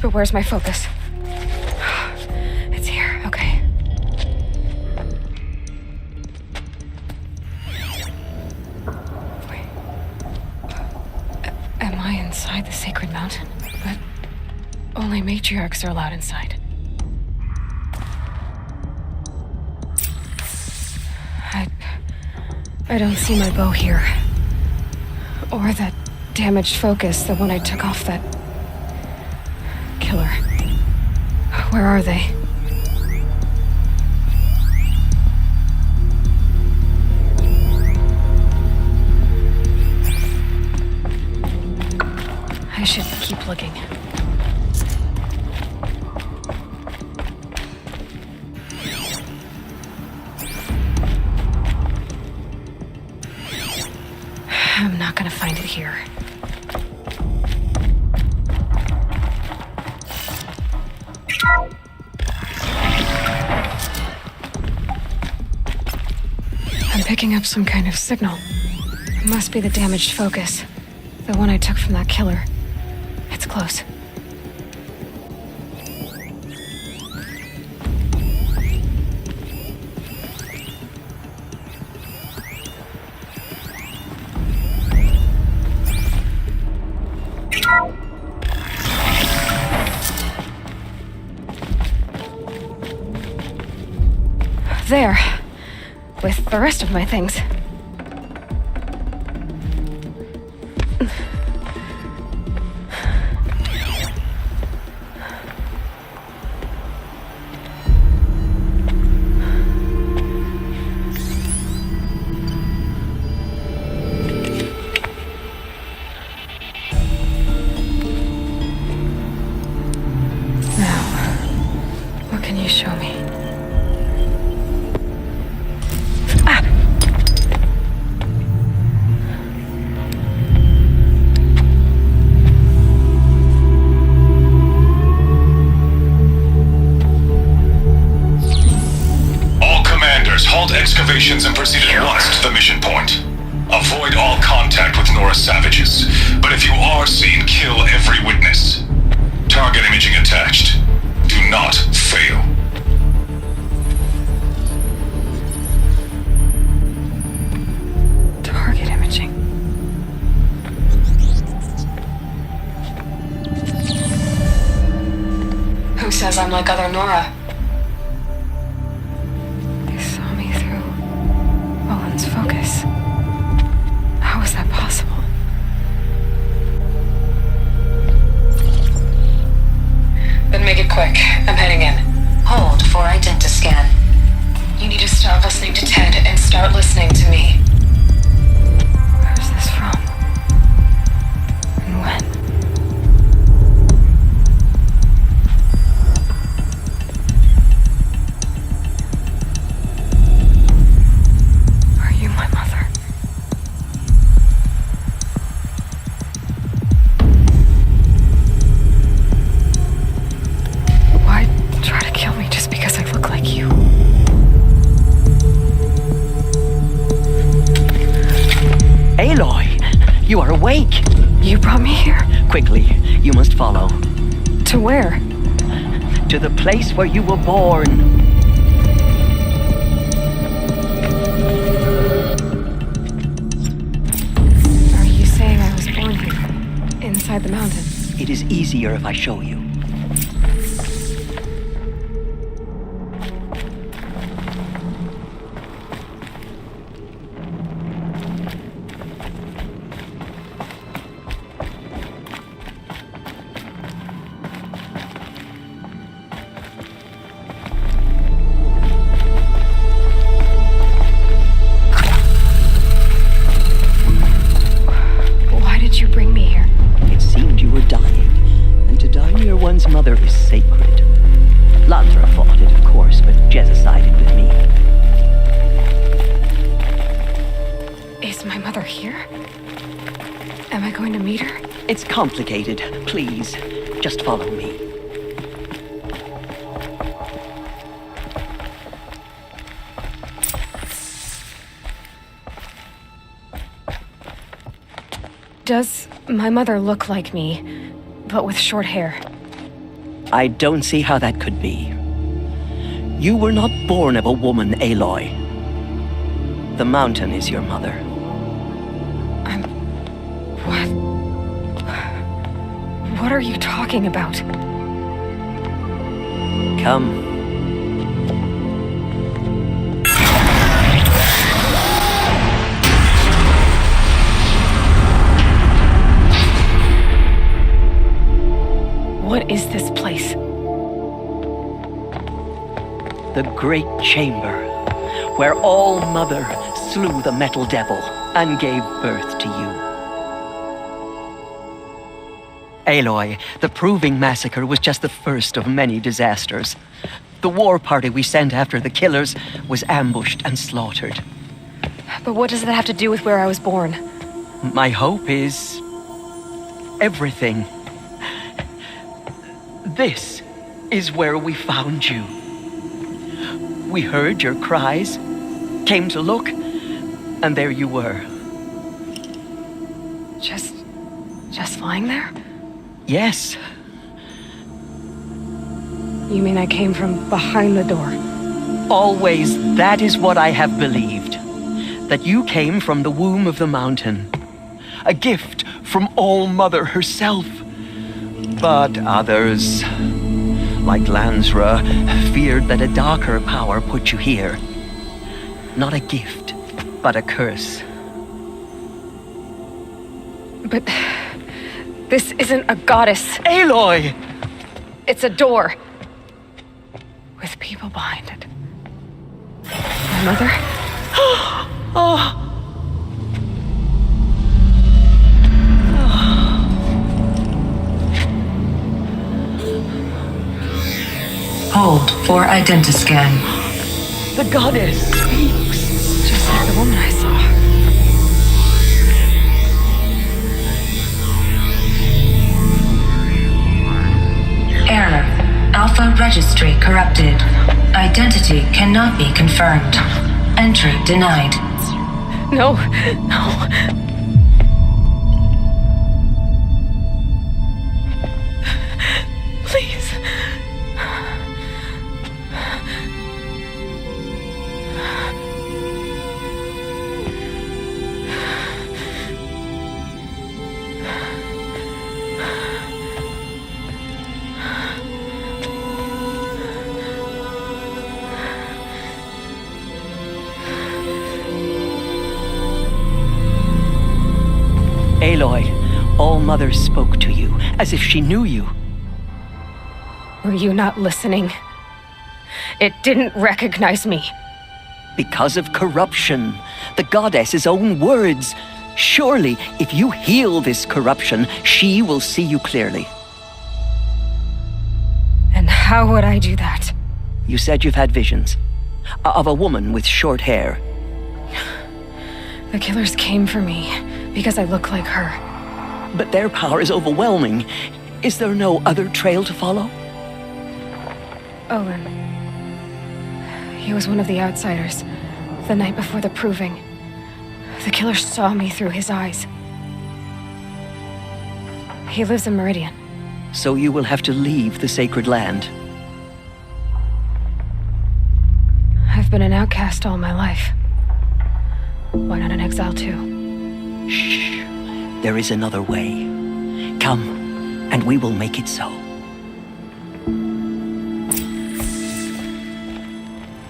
But where's my focus? It's here, okay. Wait. Am I inside the sacred mountain? But only matriarchs are allowed inside. I don't see my bow here. Or that damaged focus, the one I took off that killer. Where are they? I should keep looking. I'm not gonna find it here. I'm picking up some kind of signal. It must be the damaged focus. The one I took from that killer. It's close. There. With the rest of my things. Excavations and proceed at once to the mission point. Avoid all contact with Nora savages, but if you are seen, kill every witness. Target imaging attached. Do not fail. Target imaging. Who says I'm like other Nora? Focus. How is that possible? Then make it quick. I'm heading in. Hold for identiscan. You need to stop listening to Ted and start listening to me. Where's this from? And when? You are awake! You brought me here? Quickly, you must follow. To where? To the place where you were born. Are you saying I was born here? Inside the mountain? It is easier if I show you. One's mother is sacred. Landra fought it, of course, but Jezza sided with me. Is my mother here? Am I going to meet her? It's complicated. Please, just follow me. Does my mother look like me, but with short hair? I don't see how that could be. You were not born of a woman, Aloy. The mountain is your mother. What? What are you talking about? Come. What is this place? The Great Chamber, where All Mother slew the Metal Devil and gave birth to you. Aloy, the Proving Massacre was just the first of many disasters. The war party we sent after the killers was ambushed and slaughtered. But what does that have to do with where I was born? My hope is everything. This is where we found you. We heard your cries, came to look, and there you were. Just lying there? Yes. You mean I came from behind the door? Always, that is what I have believed. That you came from the womb of the mountain. A gift from All Mother herself. But others, like Lansra, feared that a darker power put you here. Not a gift, but a curse. But this isn't a goddess. Aloy! It's a door. With people behind it. My mother? Oh. Hold for identiscan. The goddess speaks. Just like the woman I saw. Error. Alpha registry corrupted. Identity cannot be confirmed. Entry denied. No. Please. Aloy, All Mother spoke to you, as if she knew you. Were you not listening? It didn't recognize me. Because of corruption. The goddess's own words. Surely, if you heal this corruption, she will see you clearly. And how would I do that? You said you've had visions. Of a woman with short hair. The killers came for me because I look like her. But their power is overwhelming. Is there no other trail to follow? Owen. He was one of the outsiders. The night before the Proving. The killer saw me through his eyes. He lives in Meridian. So you will have to leave the sacred land. I've been an outcast all my life. Why not an exile too? Shh. There is another way. Come, and we will make it so.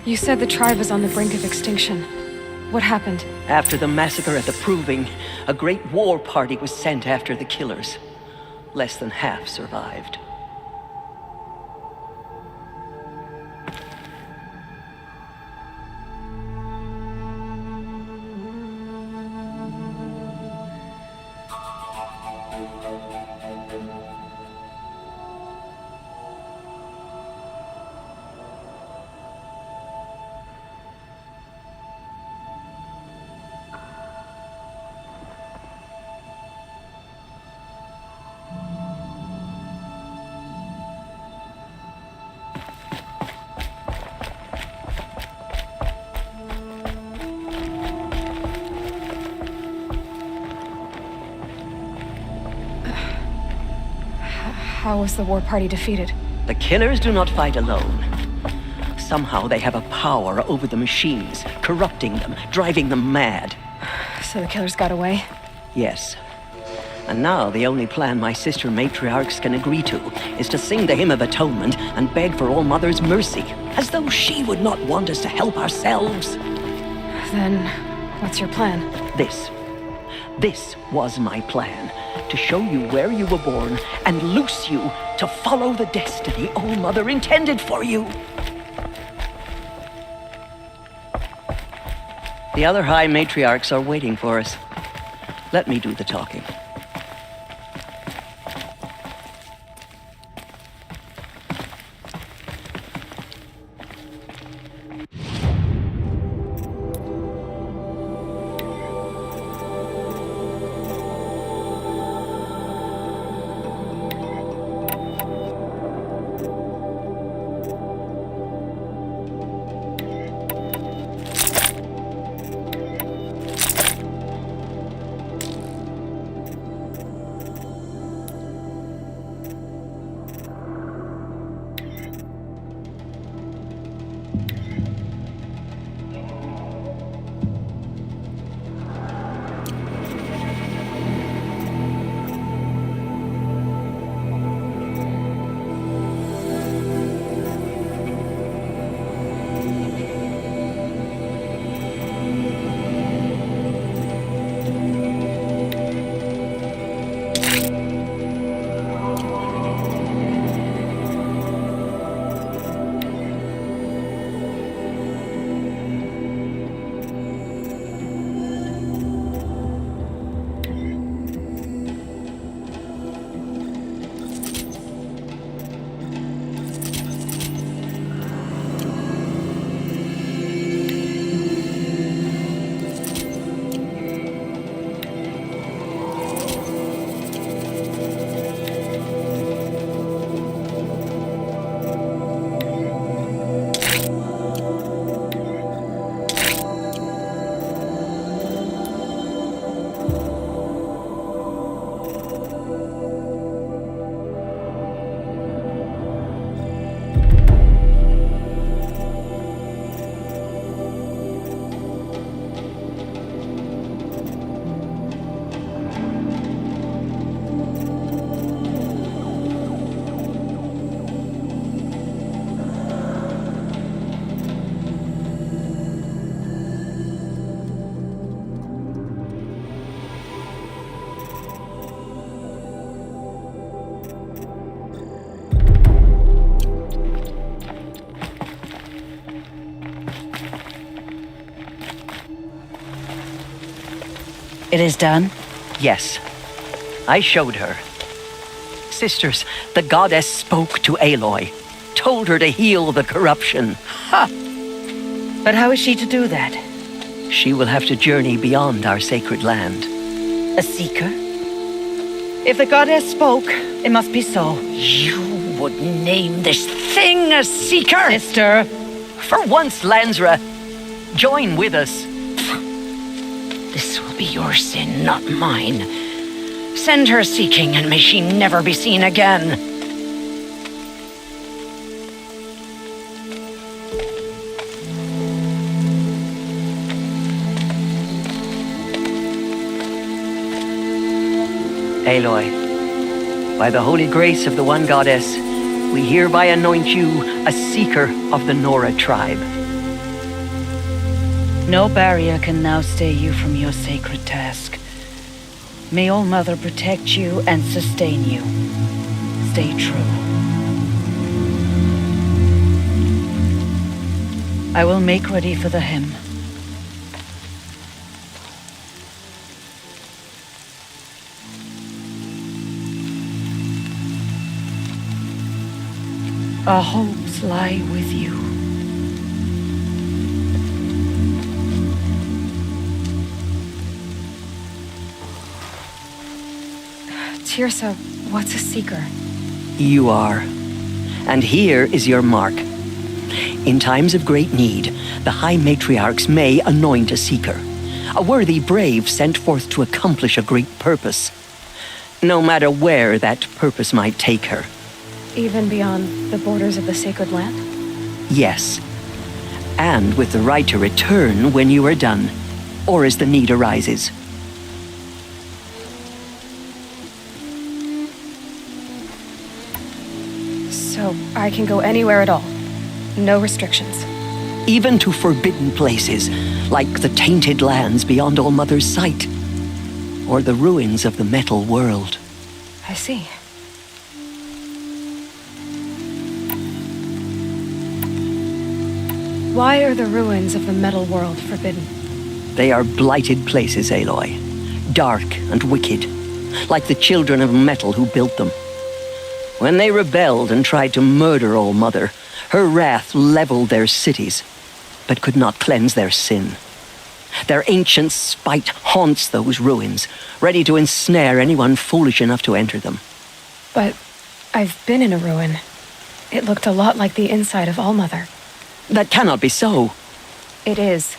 You said the tribe was on the brink of extinction. What happened? After the massacre at the Proving, a great war party was sent after the killers. Less than half survived. How was the war party defeated? The killers do not fight alone. Somehow they have a power over the machines, corrupting them, driving them mad. So the killers got away? Yes. And now the only plan my sister matriarchs can agree to is to sing the Hymn of Atonement and beg for All Mother's mercy, as though she would not want us to help ourselves. Then, what's your plan? This was my plan. To show you where you were born and loose you to follow the destiny All Mother intended for you. The other High Matriarchs are waiting for us. Let me do the talking. It is done? Yes. I showed her. Sisters, the goddess spoke to Aloy, told her to heal the corruption. Ha! But how is she to do that? She will have to journey beyond our sacred land. A seeker? If the goddess spoke, it must be so. You would name this thing a seeker? Sister! For once, Lansra, join with us. This will be your sin, not mine. Send her seeking, and may she never be seen again. Aloy, by the holy grace of the one goddess, we hereby anoint you a seeker of the Nora tribe. No barrier can now stay you from your sacred task. May All Mother protect you and sustain you. Stay true. I will make ready for the hymn. Our hopes lie with you. Tirsa, what's a seeker? You are. And here is your mark. In times of great need, the High Matriarchs may anoint a seeker, a worthy brave sent forth to accomplish a great purpose. No matter where that purpose might take her, Even beyond the borders of the sacred land? Yes. And with the right to return when you are done, or as the need arises. So I can go anywhere at all? No restrictions? Even to forbidden places, like the tainted lands beyond All Mother's sight, or the ruins of the metal world. I see. Why are the ruins of the metal world forbidden? They are blighted places, Aloy. Dark and wicked, like the children of metal who built them. When they rebelled and tried to murder All Mother, her wrath leveled their cities, but could not cleanse their sin. Their ancient spite haunts those ruins, ready to ensnare anyone foolish enough to enter them. But I've been in a ruin. It looked a lot like the inside of All Mother. That cannot be so. It is.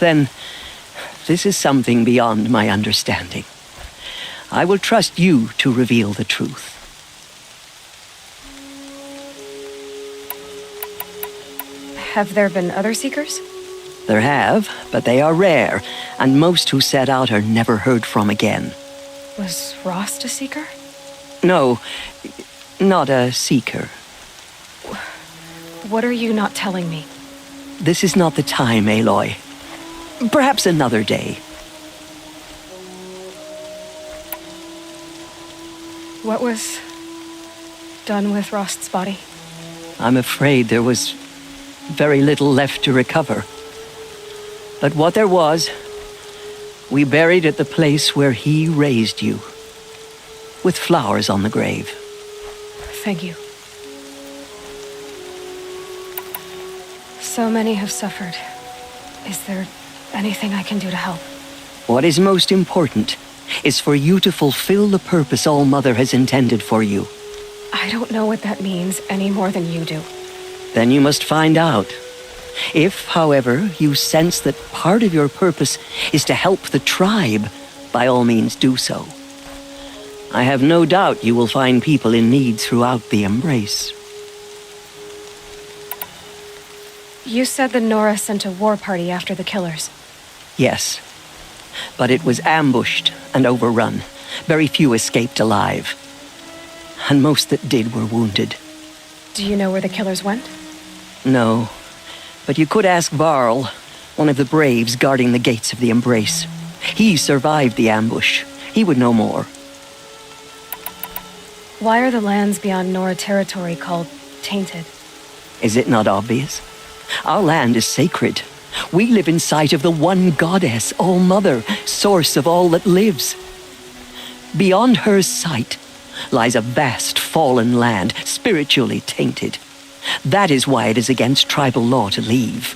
Then, this is something beyond my understanding. I will trust you to reveal the truth. Have there been other Seekers? There have, but they are rare, and most who set out are never heard from again. Was Rost a Seeker? No, not a Seeker. What are you not telling me? This is not the time, Aloy. Perhaps another day. What was done with Rost's body? I'm afraid there was very little left to recover. But what there was, we buried at the place where he raised you, with flowers on the grave. Thank you. So many have suffered. Is there anything I can do to help? What is most important is for you to fulfill the purpose All Mother has intended for you. I don't know what that means any more than you do. Then you must find out. If, however, you sense that part of your purpose is to help the tribe, by all means do so. I have no doubt you will find people in need throughout the Embrace. You said the Nora sent a war party after the killers. Yes, but it was ambushed and overrun. Very few escaped alive. And most that did were wounded. Do you know where the killers went? No, but you could ask Varl, one of the Braves guarding the gates of the Embrace. He survived the ambush. He would know more. Why are the lands beyond Nora territory called tainted? Is it not obvious? Our land is sacred. We live in sight of the one goddess, All Mother, source of all that lives. Beyond her sight lies a vast fallen land, spiritually tainted. That is why it is against tribal law to leave.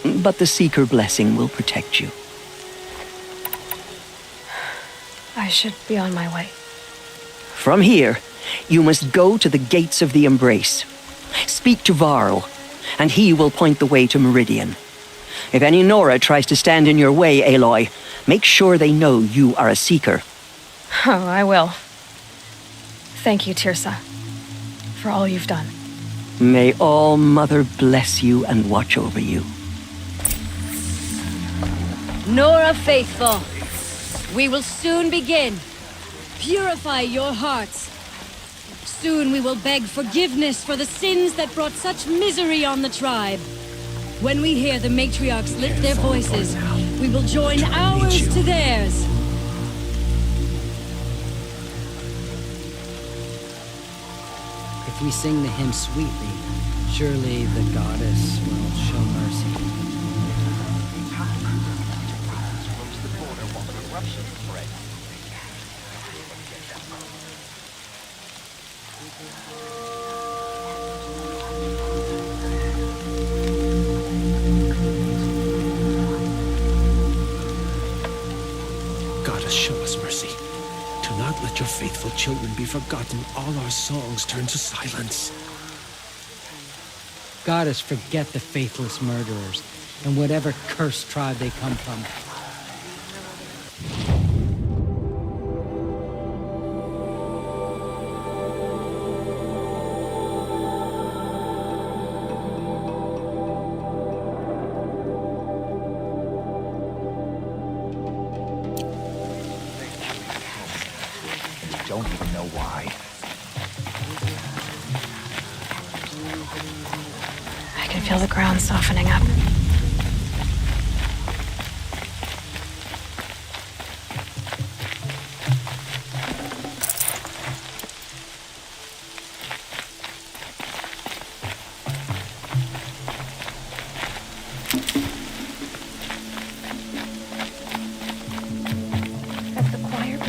But the Seeker blessing will protect you. I should be on my way. From here, you must go to the gates of the Embrace. Speak to Varl, and he will point the way to Meridian. If any Nora tries to stand in your way, Aloy, make sure they know you are a Seeker. Oh, I will. Thank you, Tirsa, for all you've done. May All Mother bless you and watch over you. Nora faithful, we will soon begin. Purify your hearts. Soon we will beg forgiveness for the sins that brought such misery on the tribe. When we hear the matriarchs lift their voices, we will join ours to theirs. If we sing the hymn sweetly, surely the goddess will show mercy. Goddess, show us mercy. Do not let your faithful children be forgotten. All our songs turn to silence. Goddess, forget the faithless murderers and whatever cursed tribe they come from. don't even know why. I can feel the ground softening up.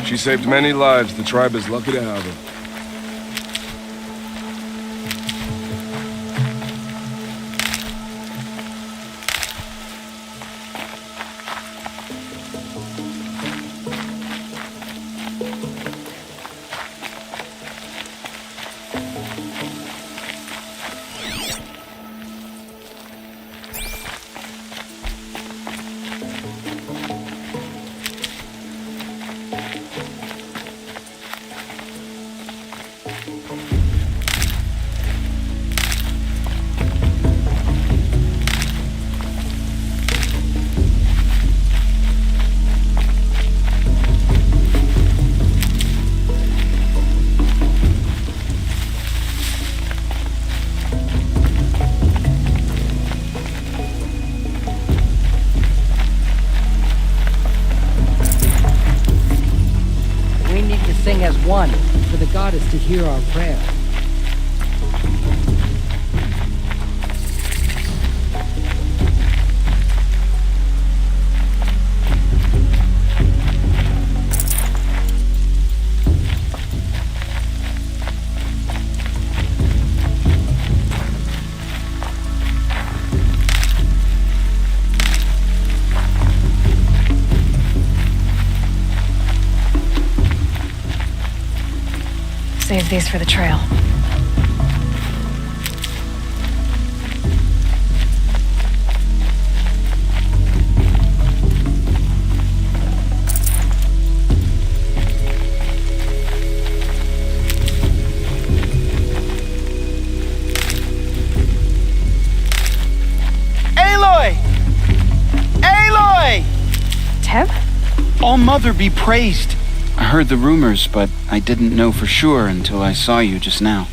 She saved many lives. The tribe is lucky to have her. Sing as one for the goddess to hear our prayer. Save these for the trail. Aloy! Aloy! Teb? All Mother be praised. I heard the rumors, but I didn't know for sure until I saw you just now.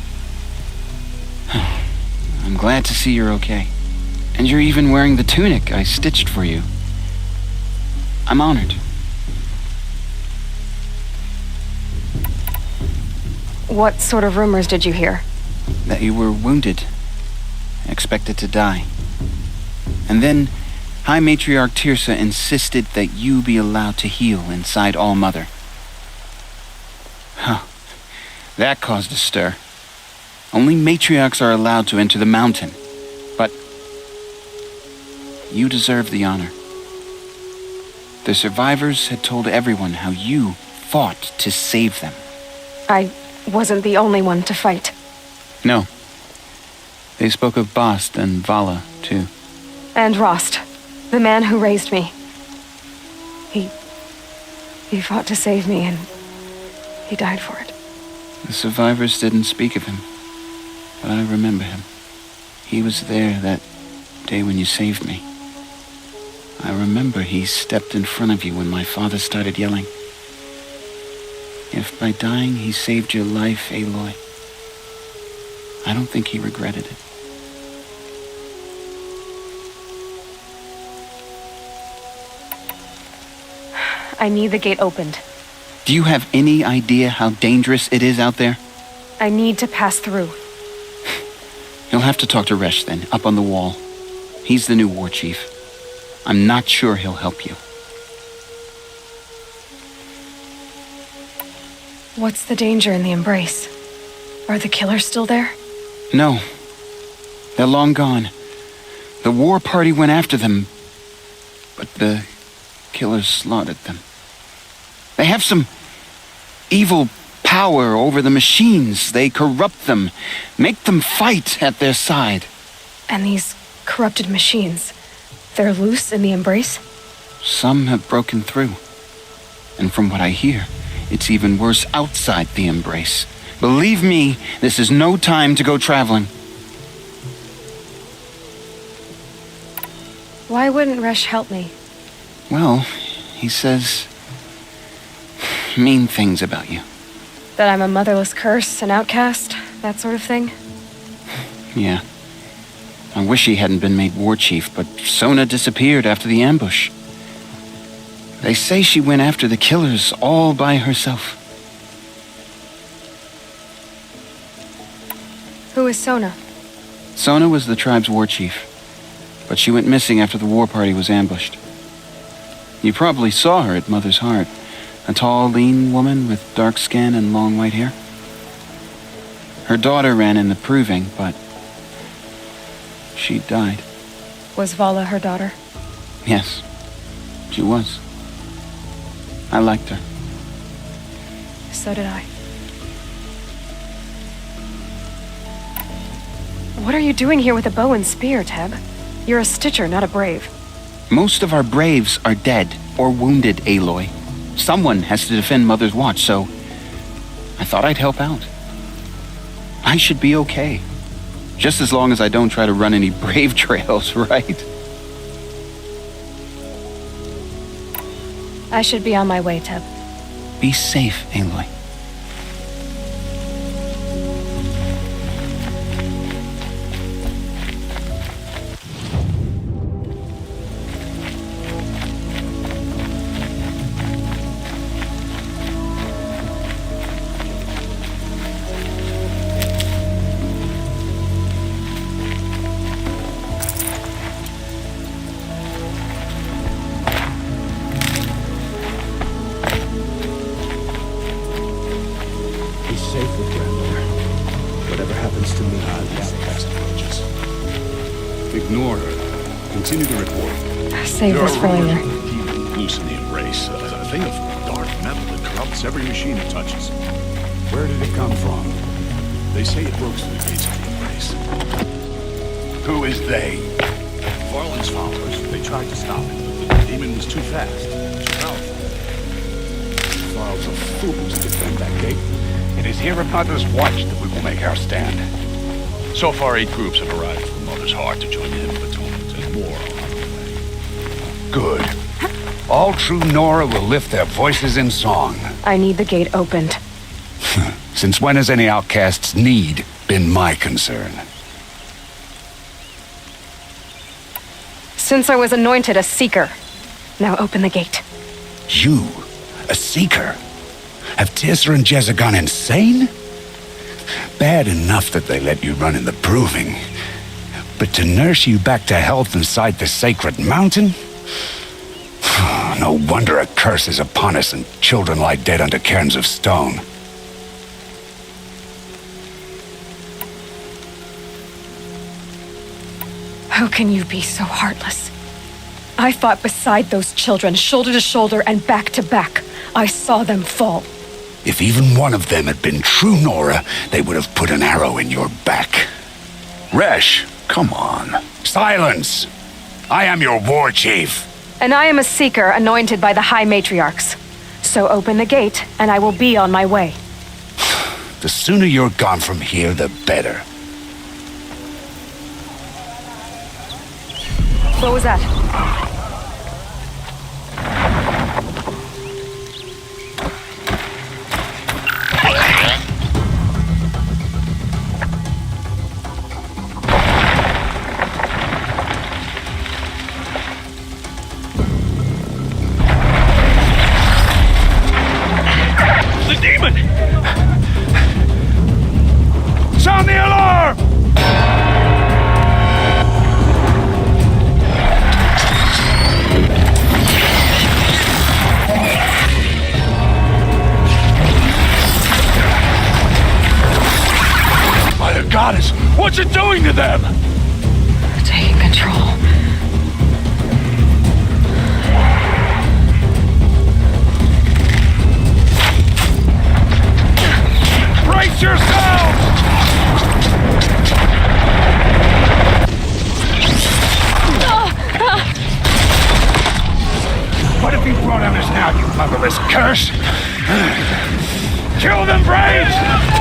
I'm glad to see you're okay. And you're even wearing the tunic I stitched for you. I'm honored. What sort of rumors did you hear? That you were wounded, expected to die. And then High Matriarch Tirsa insisted that you be allowed to heal inside All Mother. Huh. That caused a stir. Only matriarchs are allowed to enter the mountain. But you deserve the honor. The survivors had told everyone how you fought to save them. I wasn't the only one to fight. No. They spoke of Bast and Vala, too. And Rost, the man who raised me. He fought to save me, and he died for it. The survivors didn't speak of him, but I remember him. He was there that day when you saved me. I remember he stepped in front of you when my father started yelling. If by dying he saved your life, Aloy, I don't think he regretted it. I need the gate opened. Do you have any idea how dangerous it is out there? I need to pass through. You'll have to talk to Resh then, up on the wall. He's the new war chief. I'm not sure he'll help you. What's the danger in the embrace? Are the killers still there? No. They're long gone. The war party went after them, but the killers slaughtered them. They have some evil power over the machines. They corrupt them, make them fight at their side. And these corrupted machines, they're loose in the embrace? Some have broken through. And from what I hear, it's even worse outside the embrace. Believe me, this is no time to go traveling. Why wouldn't Resh help me? Well, he says mean things about you. That I'm a motherless curse, an outcast, that sort of thing? Yeah. I wish he hadn't been made war chief, but Sona disappeared after the ambush. They say she went after the killers all by herself. Who is Sona? Sona was the tribe's war chief, but she went missing after the war party was ambushed. You probably saw her at Mother's Heart. A tall, lean woman with dark skin and long white hair. Her daughter ran in the proving, but she died. Was Vala her daughter? Yes, she was. I liked her. So did I. What are you doing here with a bow and spear, Teb? You're a Stitcher, not a Brave. Most of our Braves are dead or wounded, Aloy. Someone has to defend Mother's Watch, so I thought I'd help out. I should be okay. Just as long as I don't try to run any Brave trails, right? I should be on my way, Teb. Be safe, Aloy. Ignore her. Continue the report. Save this for later. Loose in the embrace. A thing of dark metal that corrupts every machine it touches. Where did it come from? They say it broke through the gates of the embrace. Who is they? Varlin's followers. They tried to stop it, but the demon was too fast, too powerful. Files of fools to defend that gate. It is here at Mother's Watch that we will make our stand. So far, 8 groups have arrived from Mother's Heart to join the Hidden Platoons, and more are on the way. Good. All true Nora will lift their voices in song. I need the gate opened. Since when has any outcast's need been my concern? Since I was anointed a Seeker. Now open the gate. You, a Seeker? Have Tissa and Jezza gone insane? Bad enough that they let you run in the proving. But to nurse you back to health inside the sacred mountain? No wonder a curse is upon us and children lie dead under cairns of stone. How can you be so heartless? I fought beside those children, shoulder to shoulder and back to back. I saw them fall. If even one of them had been true Nora, they would have put an arrow in your back. Resh, come on. Silence! I am your war chief. And I am a Seeker anointed by the High Matriarchs. So open the gate, and I will be on my way. The sooner you're gone from here, the better. What was that? The demon! Sound the alarm! My goddess, what's it doing to them? Taking control. Brace yourselves! What have you brought on us now, you motherless curse? Kill them, Braves!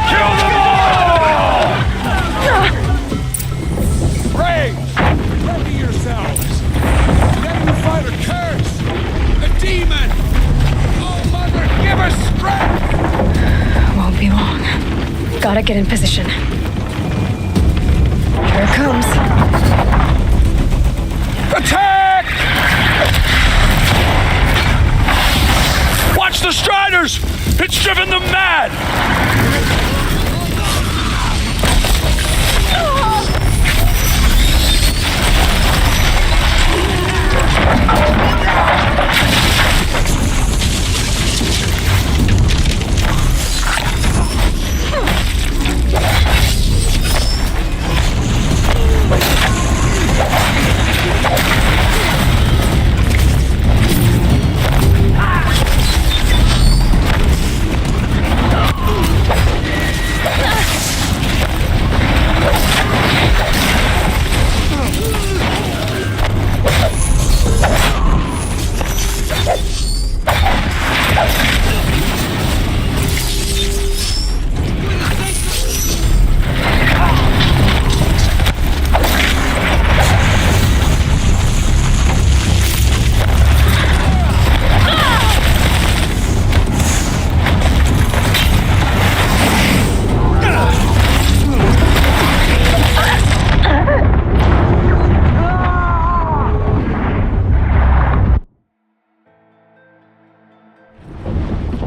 Kill them all! Braves! Ready yourselves! Let me fight a curse! The demon! Oh, Mother, give us strength! Won't be long. Gotta get in position. Here it comes. Attack! Watch the Striders! It's driven them mad!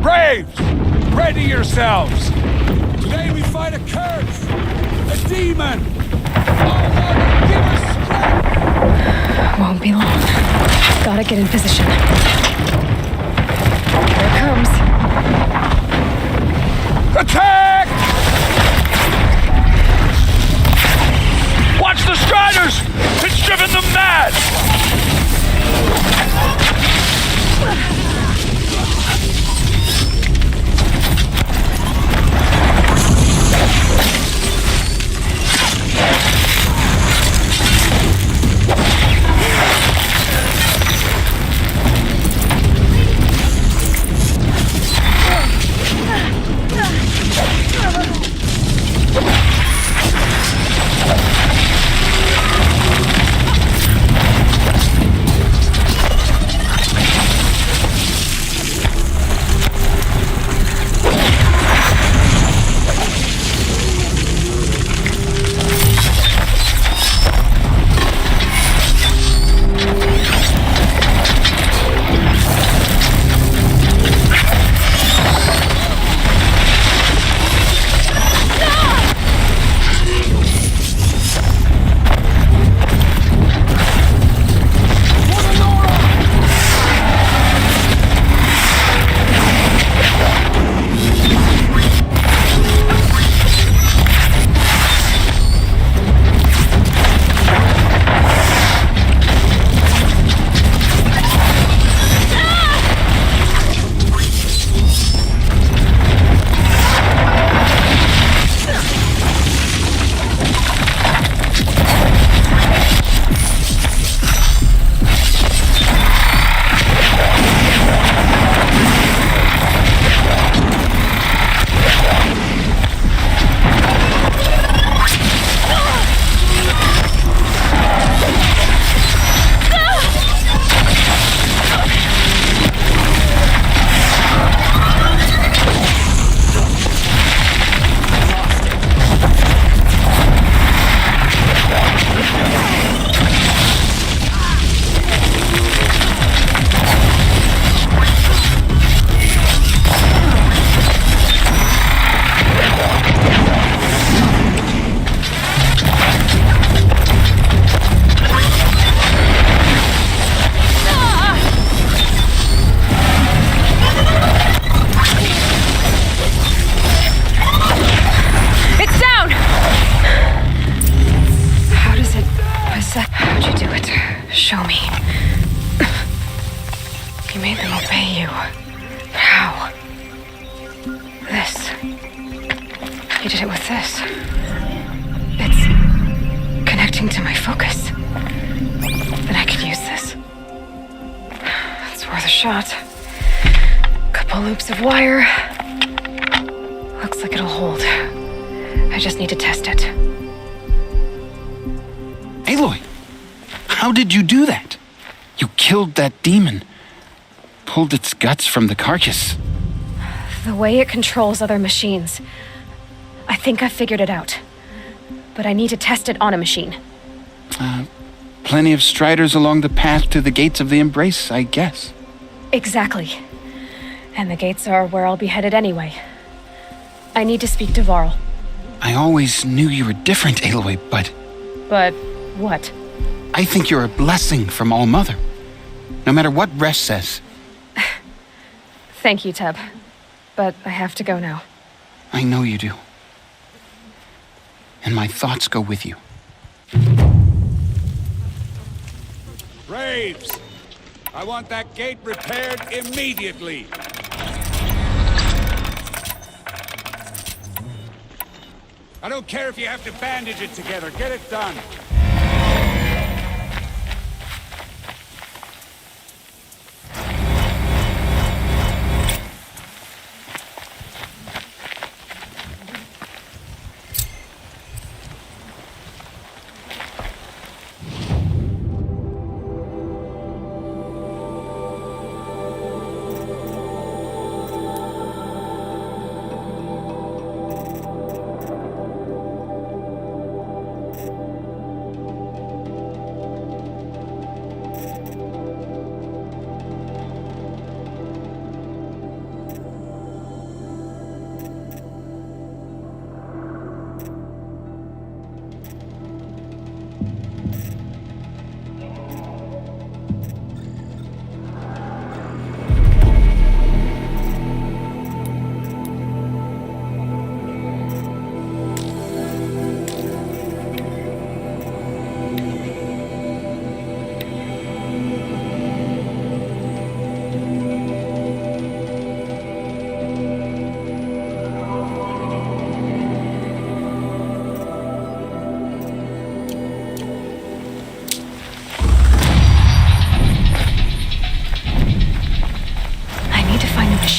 Braves! Ready yourselves! Today we fight a curse! A demon! Oh, Mother, give us strength! Won't be long. Gotta get in position. Here it comes. Attack! Watch the Striders! It's driven them mad! Show me. You made them obey you. But how? This. You did it with this. It's connecting to my focus. Then I could use this. It's worth a shot. Couple loops of wire. Looks like it'll hold. I just need to test it. Aloy, how did you do that? You killed that demon. Pulled its guts from the carcass. The way it controls other machines. I think I've figured it out. But I need to test it on a machine. Plenty of striders along the path to the gates of the Embrace, I guess. Exactly. And the gates are where I'll be headed anyway. I need to speak to Varl. I always knew you were different, Aloy, but... But what? I think you're a blessing from All Mother. No matter what Resh says. Thank you, Teb. But I have to go now. I know you do. And my thoughts go with you. Braves! I want that gate repaired immediately. I don't care if you have to bandage it together. Get it done.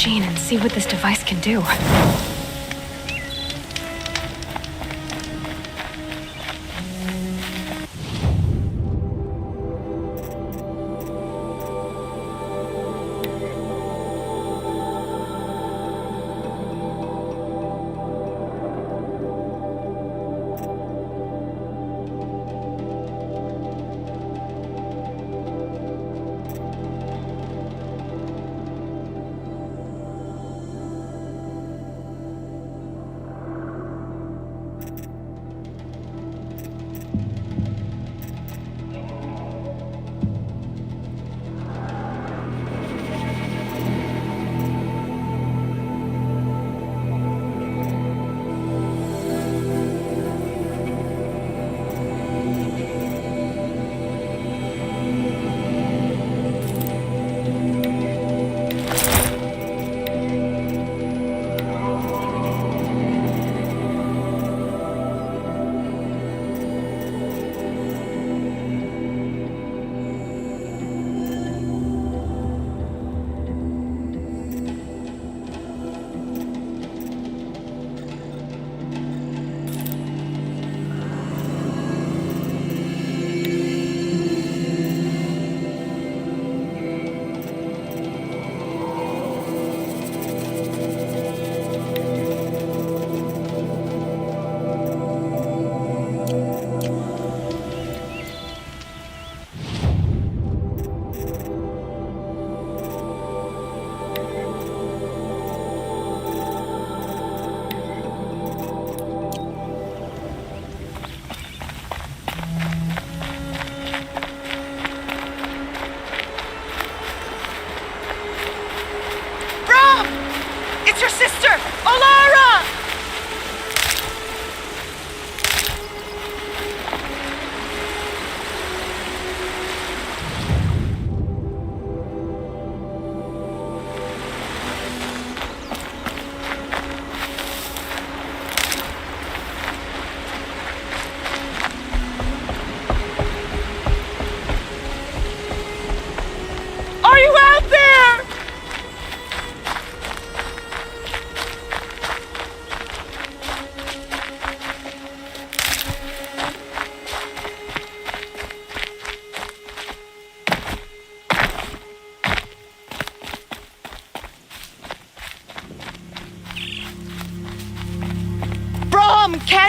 And see what this device can do.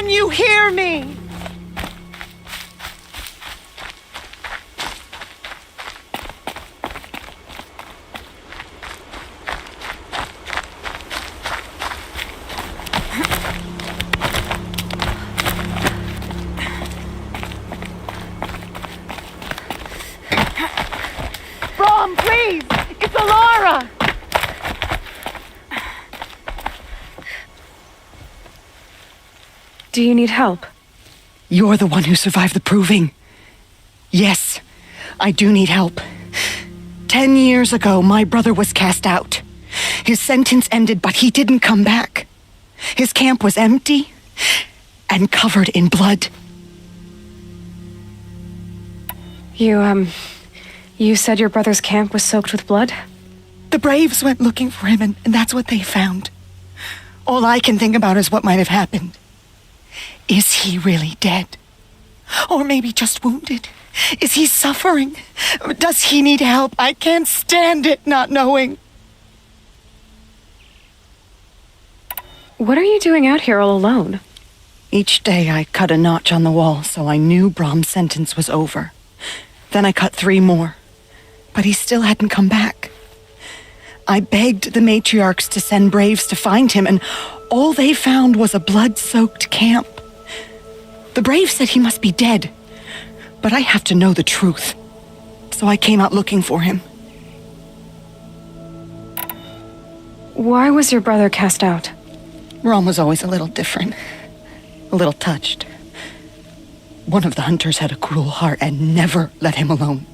Can you hear me? Brom, please! It's Alara! Do you need help? You're the one who survived the proving. Yes, I do need help. 10 years ago, my brother was cast out. His sentence ended, but he didn't come back. His camp was empty and covered in blood. You said your brother's camp was soaked with blood? The Braves went looking for him, and that's what they found. All I can think about is what might have happened. Is he really dead? Or maybe just wounded? Is he suffering? Does he need help? I can't stand it not knowing. What are you doing out here all alone? Each day I cut a notch on the wall so I knew Brom's sentence was over. Then I cut 3 more. But he still hadn't come back. I begged the matriarchs to send Braves to find him, and all they found was a blood-soaked camp. The Braves said he must be dead, but I have to know the truth. So I came out looking for him. Why was your brother cast out? Brom was always a little different. A little touched. One of the hunters had a cruel heart and never let him alone.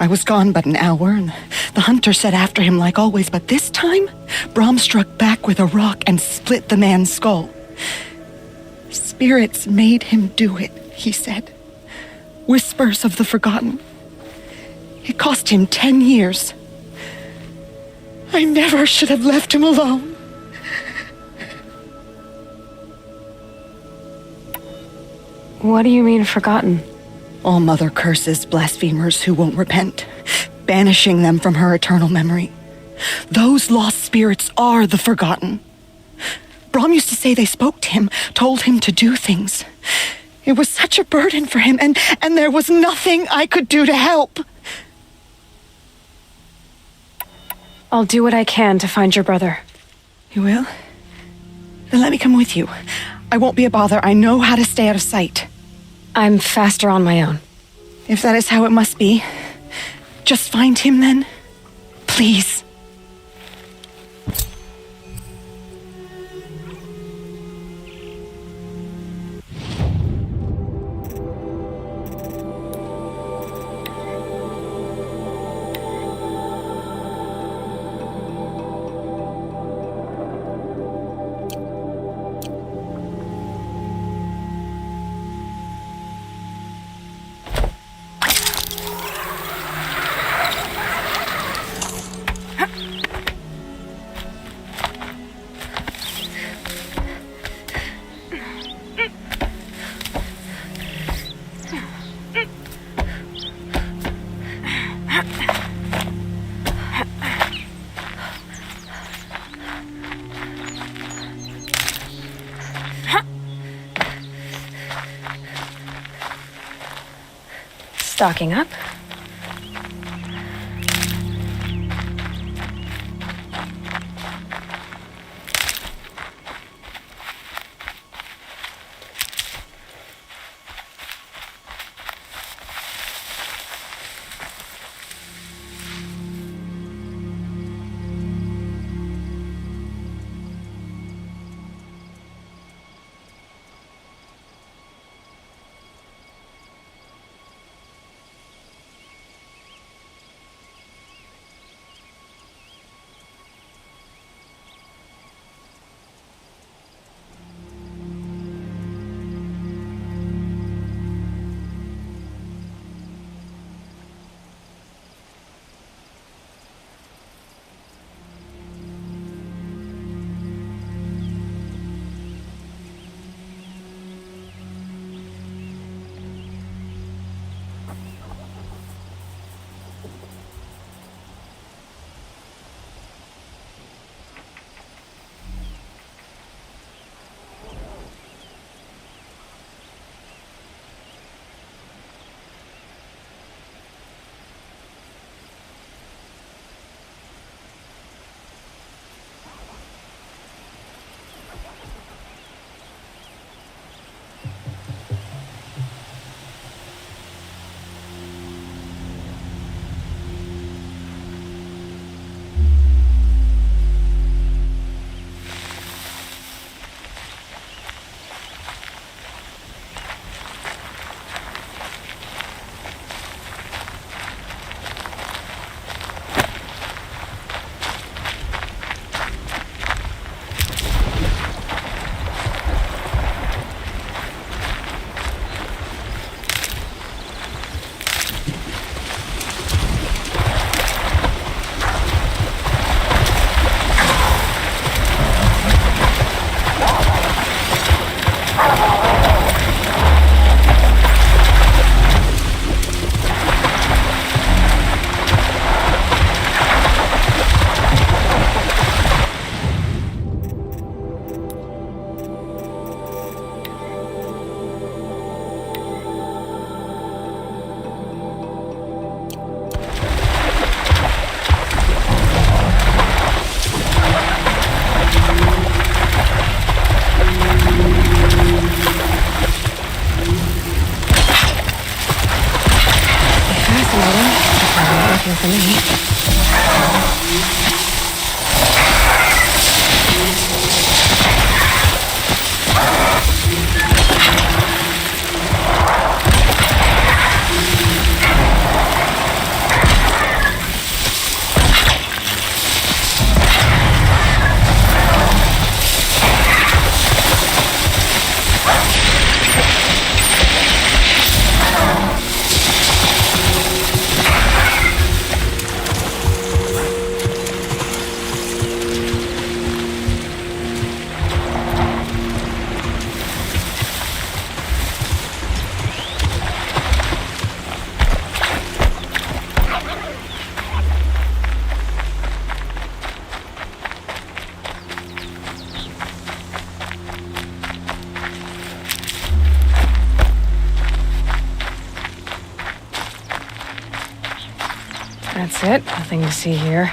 I was gone but an hour, and the hunter set after him like always, but this time, Brom struck back with a rock and split the man's skull. Spirits made him do it, he said. Whispers of the forgotten. It cost him 10 years. I never should have left him alone. What do you mean, forgotten? All Mother curses blasphemers who won't repent, banishing them from her eternal memory. Those lost spirits are the forgotten. Brom used to say they spoke to him, told him to do things. It was such a burden for him, and there was nothing I could do to help. I'll do what I can to find your brother. You will? Then let me come with you. I won't be a bother. I know how to stay out of sight. I'm faster on my own. If that is how it must be, just find him then. Please. Stocking up. for me. That's it. Nothing to see here.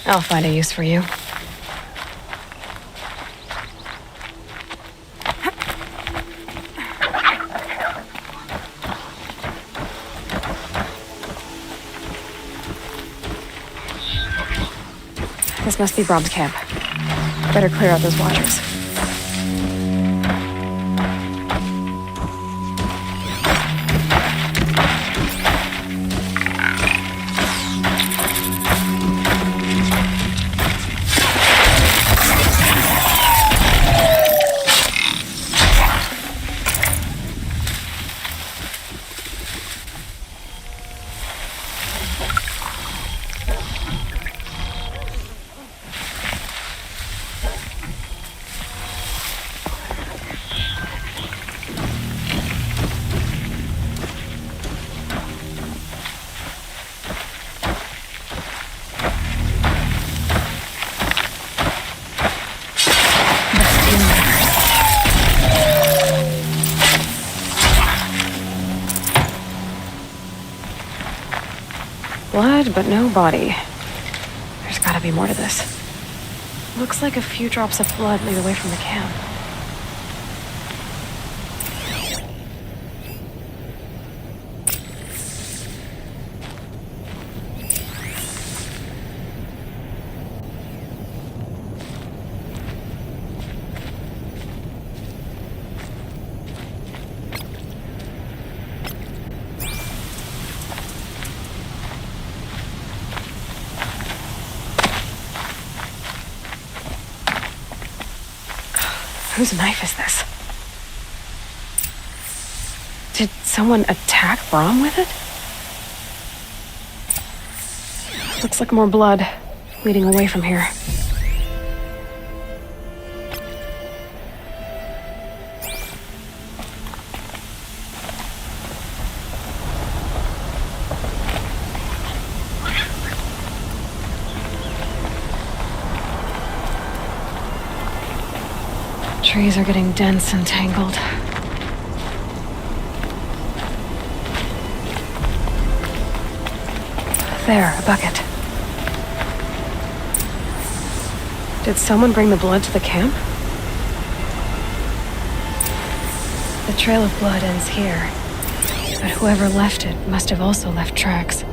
I'll find a use for you. This must be Brom's camp. Better clear out those watchers. Blood, but no body. There's gotta be more to this. Looks like a few drops of blood lead away from the camp. Whose knife is this? Did someone attack Brom with it? Looks like more blood leading away from here. Trees are getting dense and tangled. There, a bucket. Did someone bring the blood to the camp? The trail of blood ends here, but whoever left it must have also left tracks.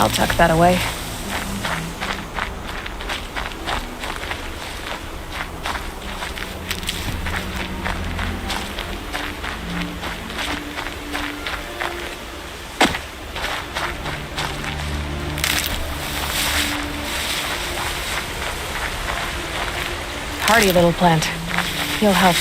I'll tuck that away. Hardy little plant. He'll help.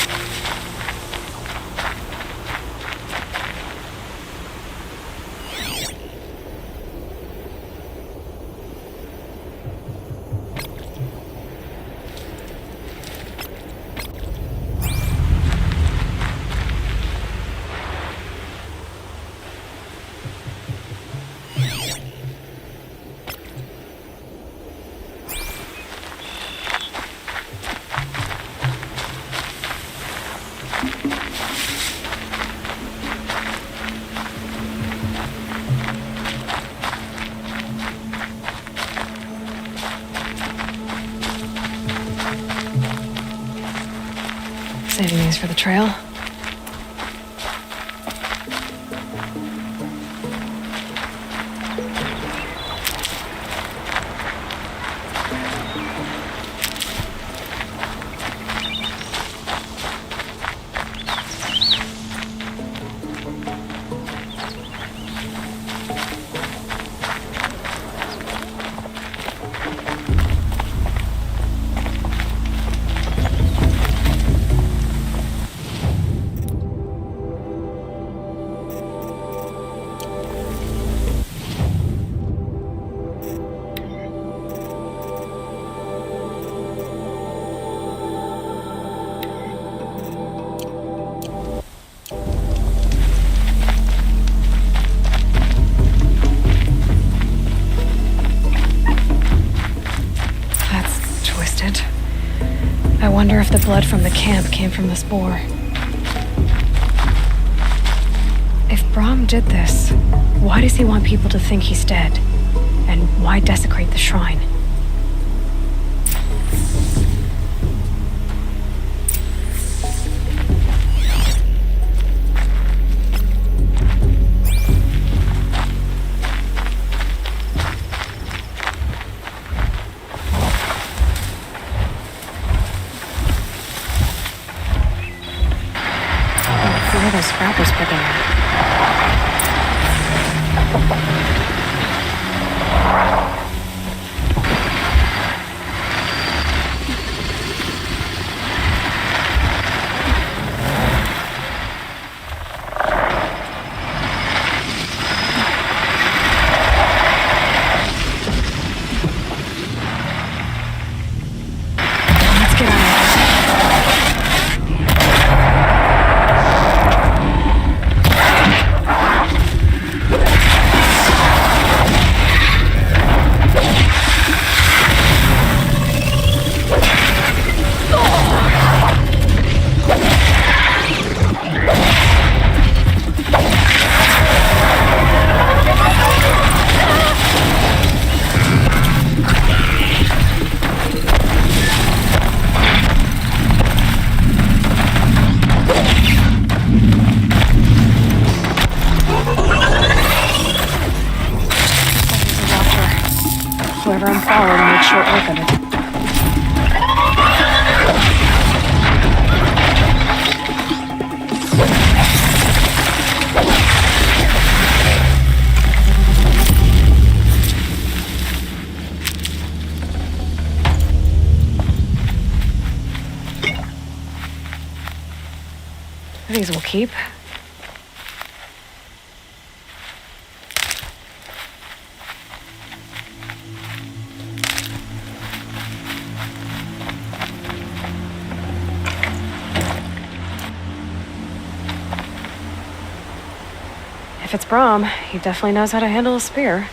Saving these for the trail. I wonder if the blood from the camp came from the spore. If Brahm did this, why does he want people to think he's dead? And why desecrate the shrine? those scrappers picking up. Whoever I'm following made short work of it. These will keep. If it's Brahm, he definitely knows how to handle a spear.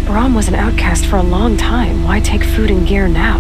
Brahm was an outcast for a long time. Why take food and gear now?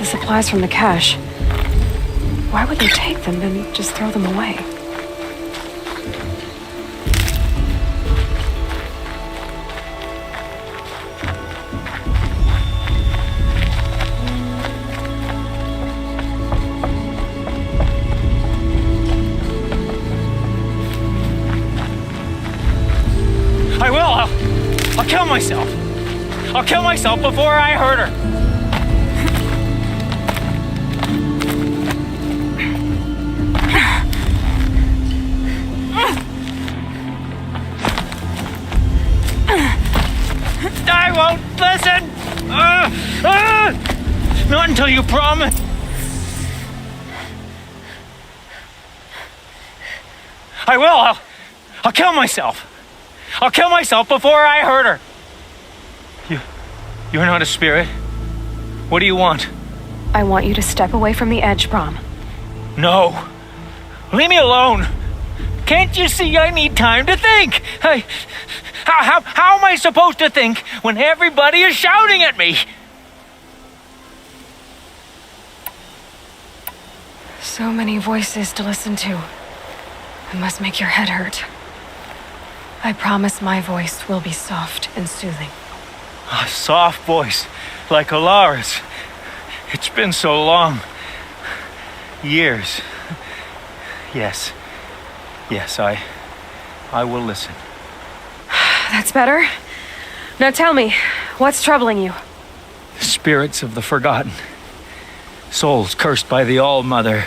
Supplies from the cache. Why would they take them and just throw them away? I will! I'll kill myself! I'll kill myself before I hurt her! I won't listen! Not until you promise. I will! I'll kill myself! I'll kill myself before I hurt her! You're not a spirit. What do you want? I want you to step away from the edge, Brahm. No. Leave me alone. Can't you see I need time to think? How am I supposed to think when everybody is shouting at me? So many voices to listen to. It must make your head hurt. I promise my voice will be soft and soothing. A soft voice, like Alara's. It's been so long. Years. Yes. Yes, I will listen. That's better. Now tell me, what's troubling you? Spirits of the forgotten. Souls cursed by the All-Mother.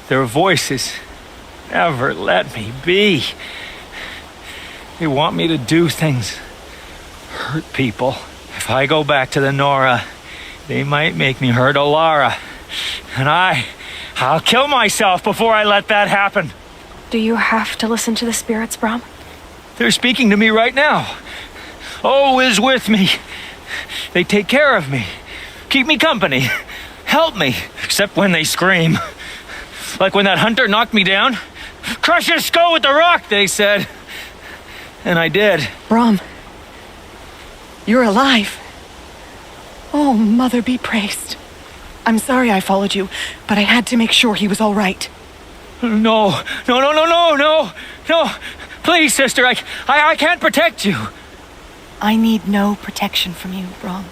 Their voices never let me be. They want me to do things, hurt people. If I go back to the Nora, they might make me hurt Alara. And I'll kill myself before I let that happen. Do you have to listen to the spirits, Brom? They're speaking to me right now. O is with me. They take care of me, keep me company, help me, except when they scream. Like when that hunter knocked me down. Crush his skull with the rock, they said. And I did. Brom, you're alive. Oh, Mother be praised. I'm sorry I followed you, but I had to make sure he was all right. No. Please, sister, I can't protect you. I need no protection from you, Brom.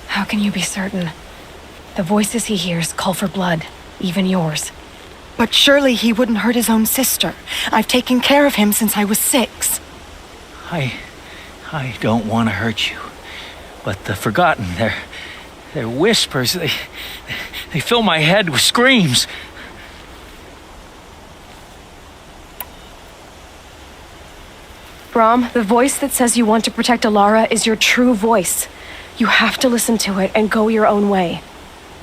How can you be certain? The voices he hears call for blood, even yours. But surely he wouldn't hurt his own sister. I've taken care of him since I was 6. I don't want to hurt you, but the forgotten, their whispers, they fill my head with screams. Brom, the voice that says you want to protect Alara is your true voice. You have to listen to it and go your own way.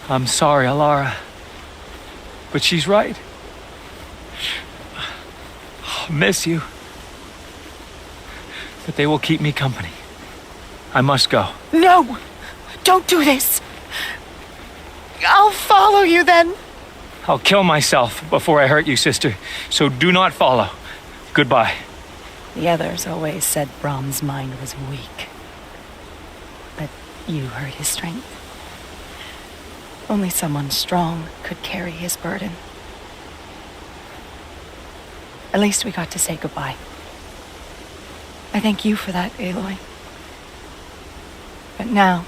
I'm sorry, Alara, but she's right. I'll miss you. But they will keep me company. I must go. No! Don't do this! I'll follow you then. I'll kill myself before I hurt you, sister. So do not follow. Goodbye. The others always said Brom's mind was weak. But you heard his strength. Only someone strong could carry his burden. At least we got to say goodbye. I thank you for that, Aloy. But now,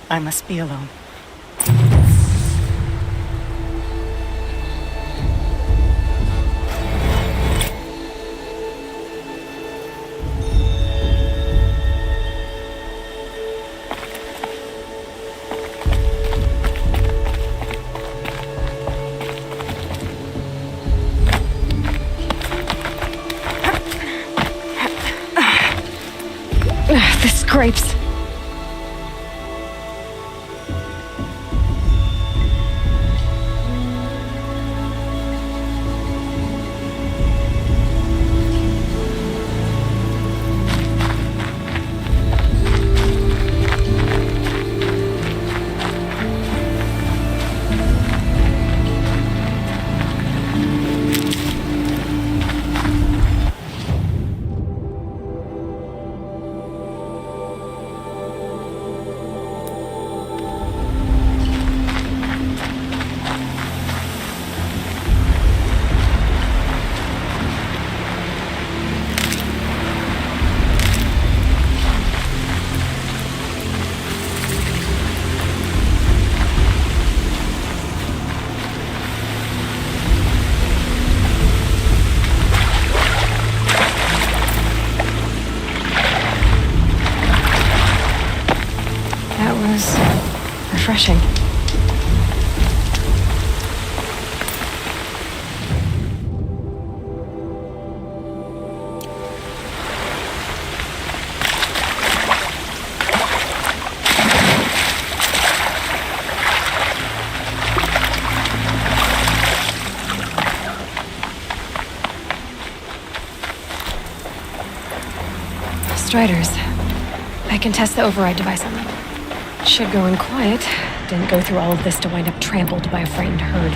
I must be alone. This scrapes. Refreshing. Striders. I can test the override device on them. Should go in quiet. Didn't go through all of this to wind up trampled by a frightened herd.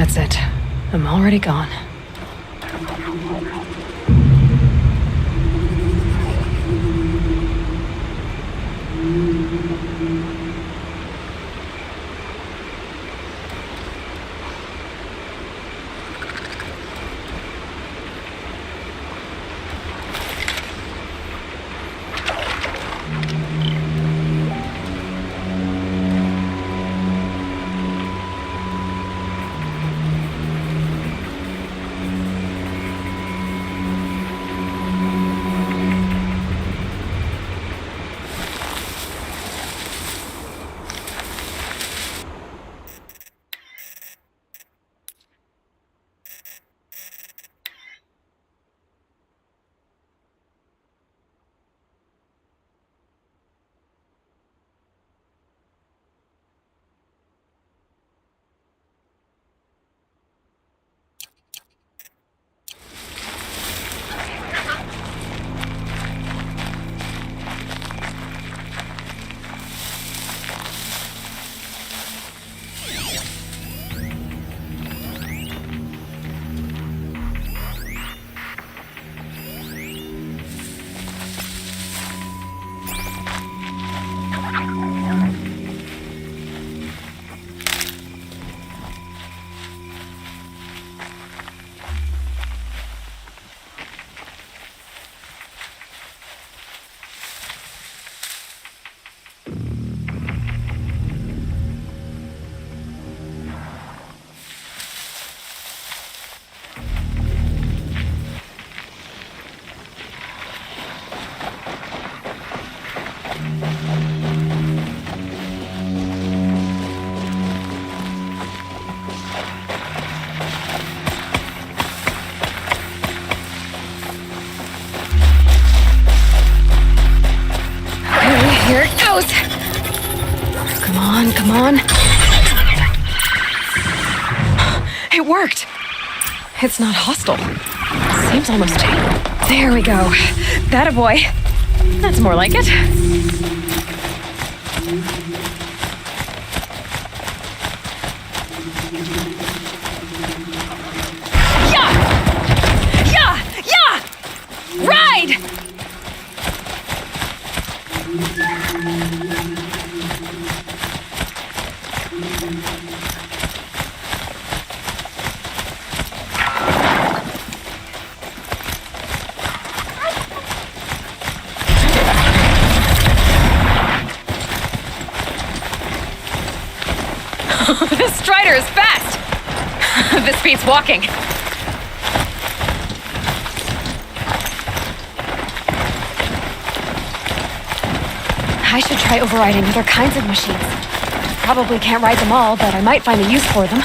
That's it. I'm already gone. Here it goes! Come on, come on. It worked! It's not hostile. Seems almost... There we go. That a boy. That's more like it. Yeah! Yeah! Yeah! Ride! This Strider is fast! This beats walking. I should try overriding other kinds of machines. Probably can't ride them all, but I might find a use for them.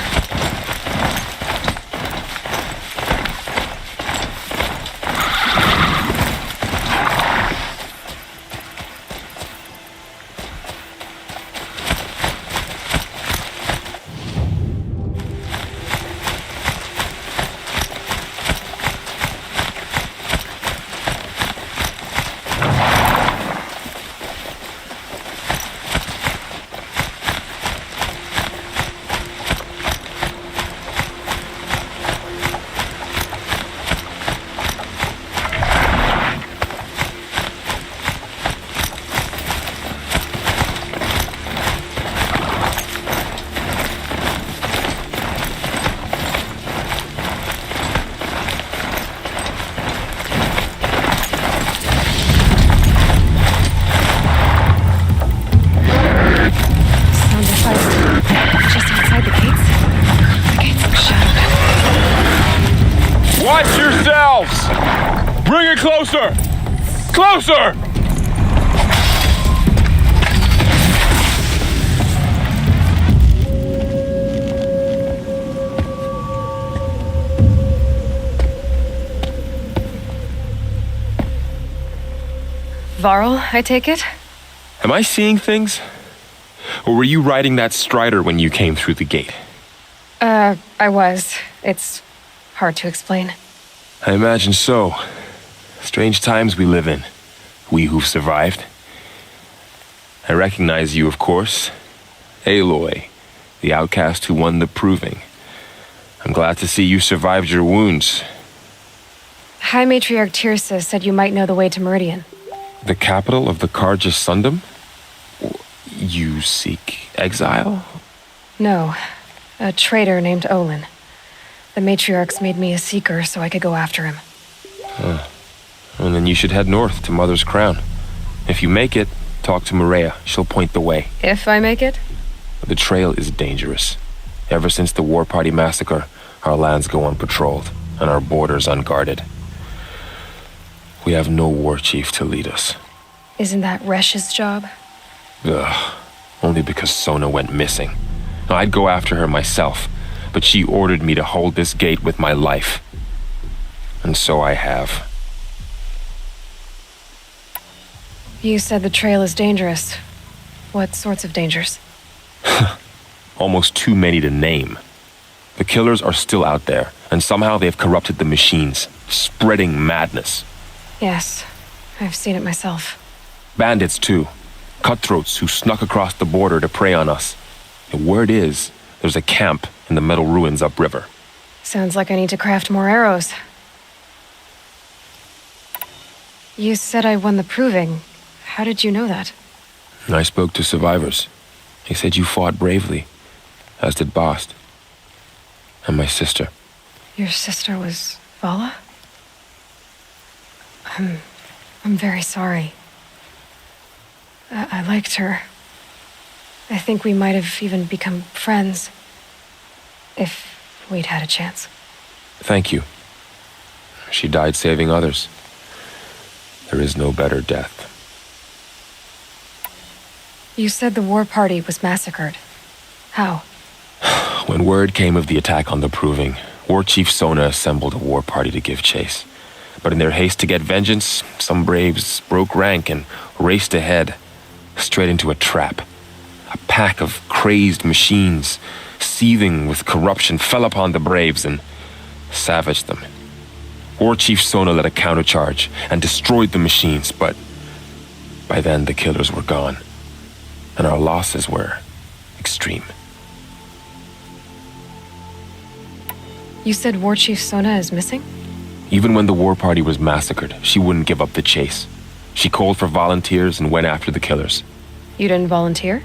Watch yourselves! Bring it closer! Closer! Varl, I take it? Am I seeing things? Or were you riding that Strider when you came through the gate? I was. It's hard to explain. I imagine so. Strange times we live in. We who've survived. I recognize you, of course. Aloy, the outcast who won the proving. I'm glad to see you survived your wounds. High Matriarch Tirsa said you might know the way to Meridian. The capital of the Carja Sundom? You seek exile? No, a traitor named Olin. The Matriarchs made me a seeker so I could go after him. And then you should head north to Mother's Crown. If you make it, talk to Maria. She'll point the way. If I make it? The trail is dangerous. Ever since the War Party massacre, our lands go unpatrolled and our borders unguarded. We have no war chief to lead us. Isn't that Resh's job? Ugh. Only because Sona went missing. I'd go after her myself, but she ordered me to hold this gate with my life. And so I have. You said the trail is dangerous. What sorts of dangers? Almost too many to name. The killers are still out there, and somehow they've corrupted the machines, spreading madness. Yes, I've seen it myself. Bandits, too. Cutthroats who snuck across the border to prey on us. The word is, there's a camp in the metal ruins upriver. Sounds like I need to craft more arrows. You said I won the proving. How did you know that? I spoke to survivors. They said you fought bravely, as did Bast. And my sister. Your sister was Vala? I'm very sorry. I liked her. I think we might have even become friends. If we'd had a chance. Thank you. She died saving others. There is no better death. You said the war party was massacred. How? When word came of the attack on the Proving, War Chief Sona assembled a war party to give chase. But in their haste to get vengeance, some braves broke rank and raced ahead, straight into a trap. A pack of crazed machines, seething with corruption, fell upon the braves and savaged them. War Chief Sona led a countercharge and destroyed the machines, but by then the killers were gone, and our losses were extreme. You said War Chief Sona is missing? Even when the war party was massacred, she wouldn't give up the chase. She called for volunteers and went after the killers. You didn't volunteer?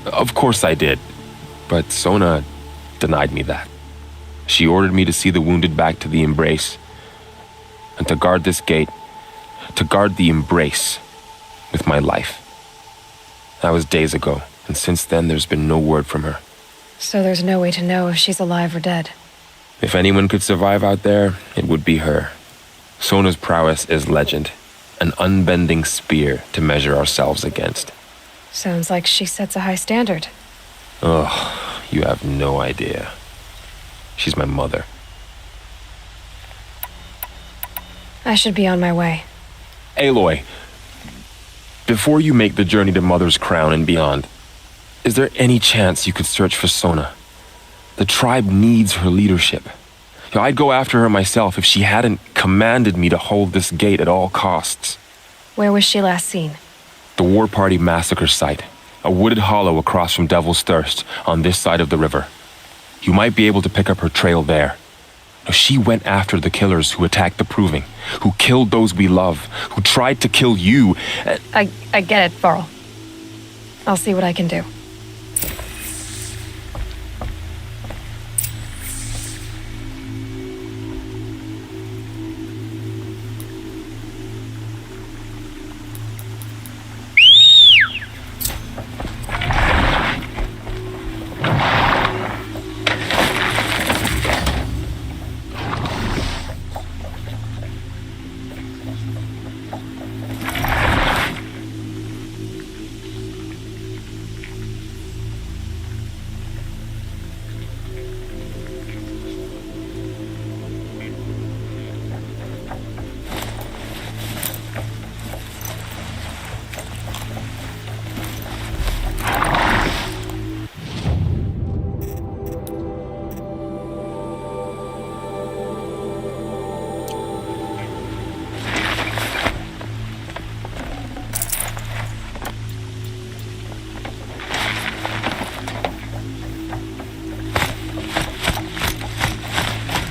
Of course I did, but Sona denied me that. She ordered me to see the wounded back to the Embrace, and to guard this gate, to guard the Embrace with my life. That was days ago, and since then there's been no word from her. So there's no way to know if she's alive or dead. If anyone could survive out there, it would be her. Sona's prowess is legend, an unbending spear to measure ourselves against. Sounds like she sets a high standard. Oh, you have no idea. She's my mother. I should be on my way. Aloy, before you make the journey to Mother's Crown and beyond, is there any chance you could search for Sona? The tribe needs her leadership. I'd go after her myself if she hadn't commanded me to hold this gate at all costs. Where was she last seen? The War Party massacre site, a wooded hollow across from Devil's Thirst on this side of the river. You might be able to pick up her trail there. She went after the killers who attacked the Proving, who killed those we love, who tried to kill you. I get it, Varl. I'll see what I can do.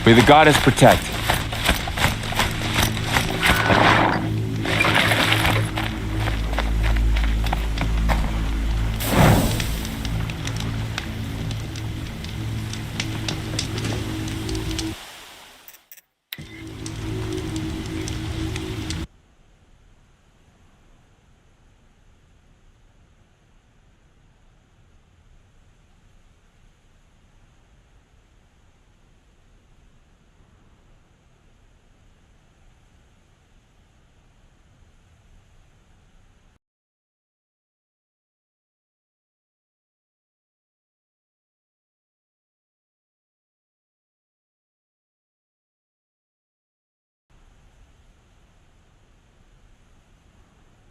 May the goddess protect.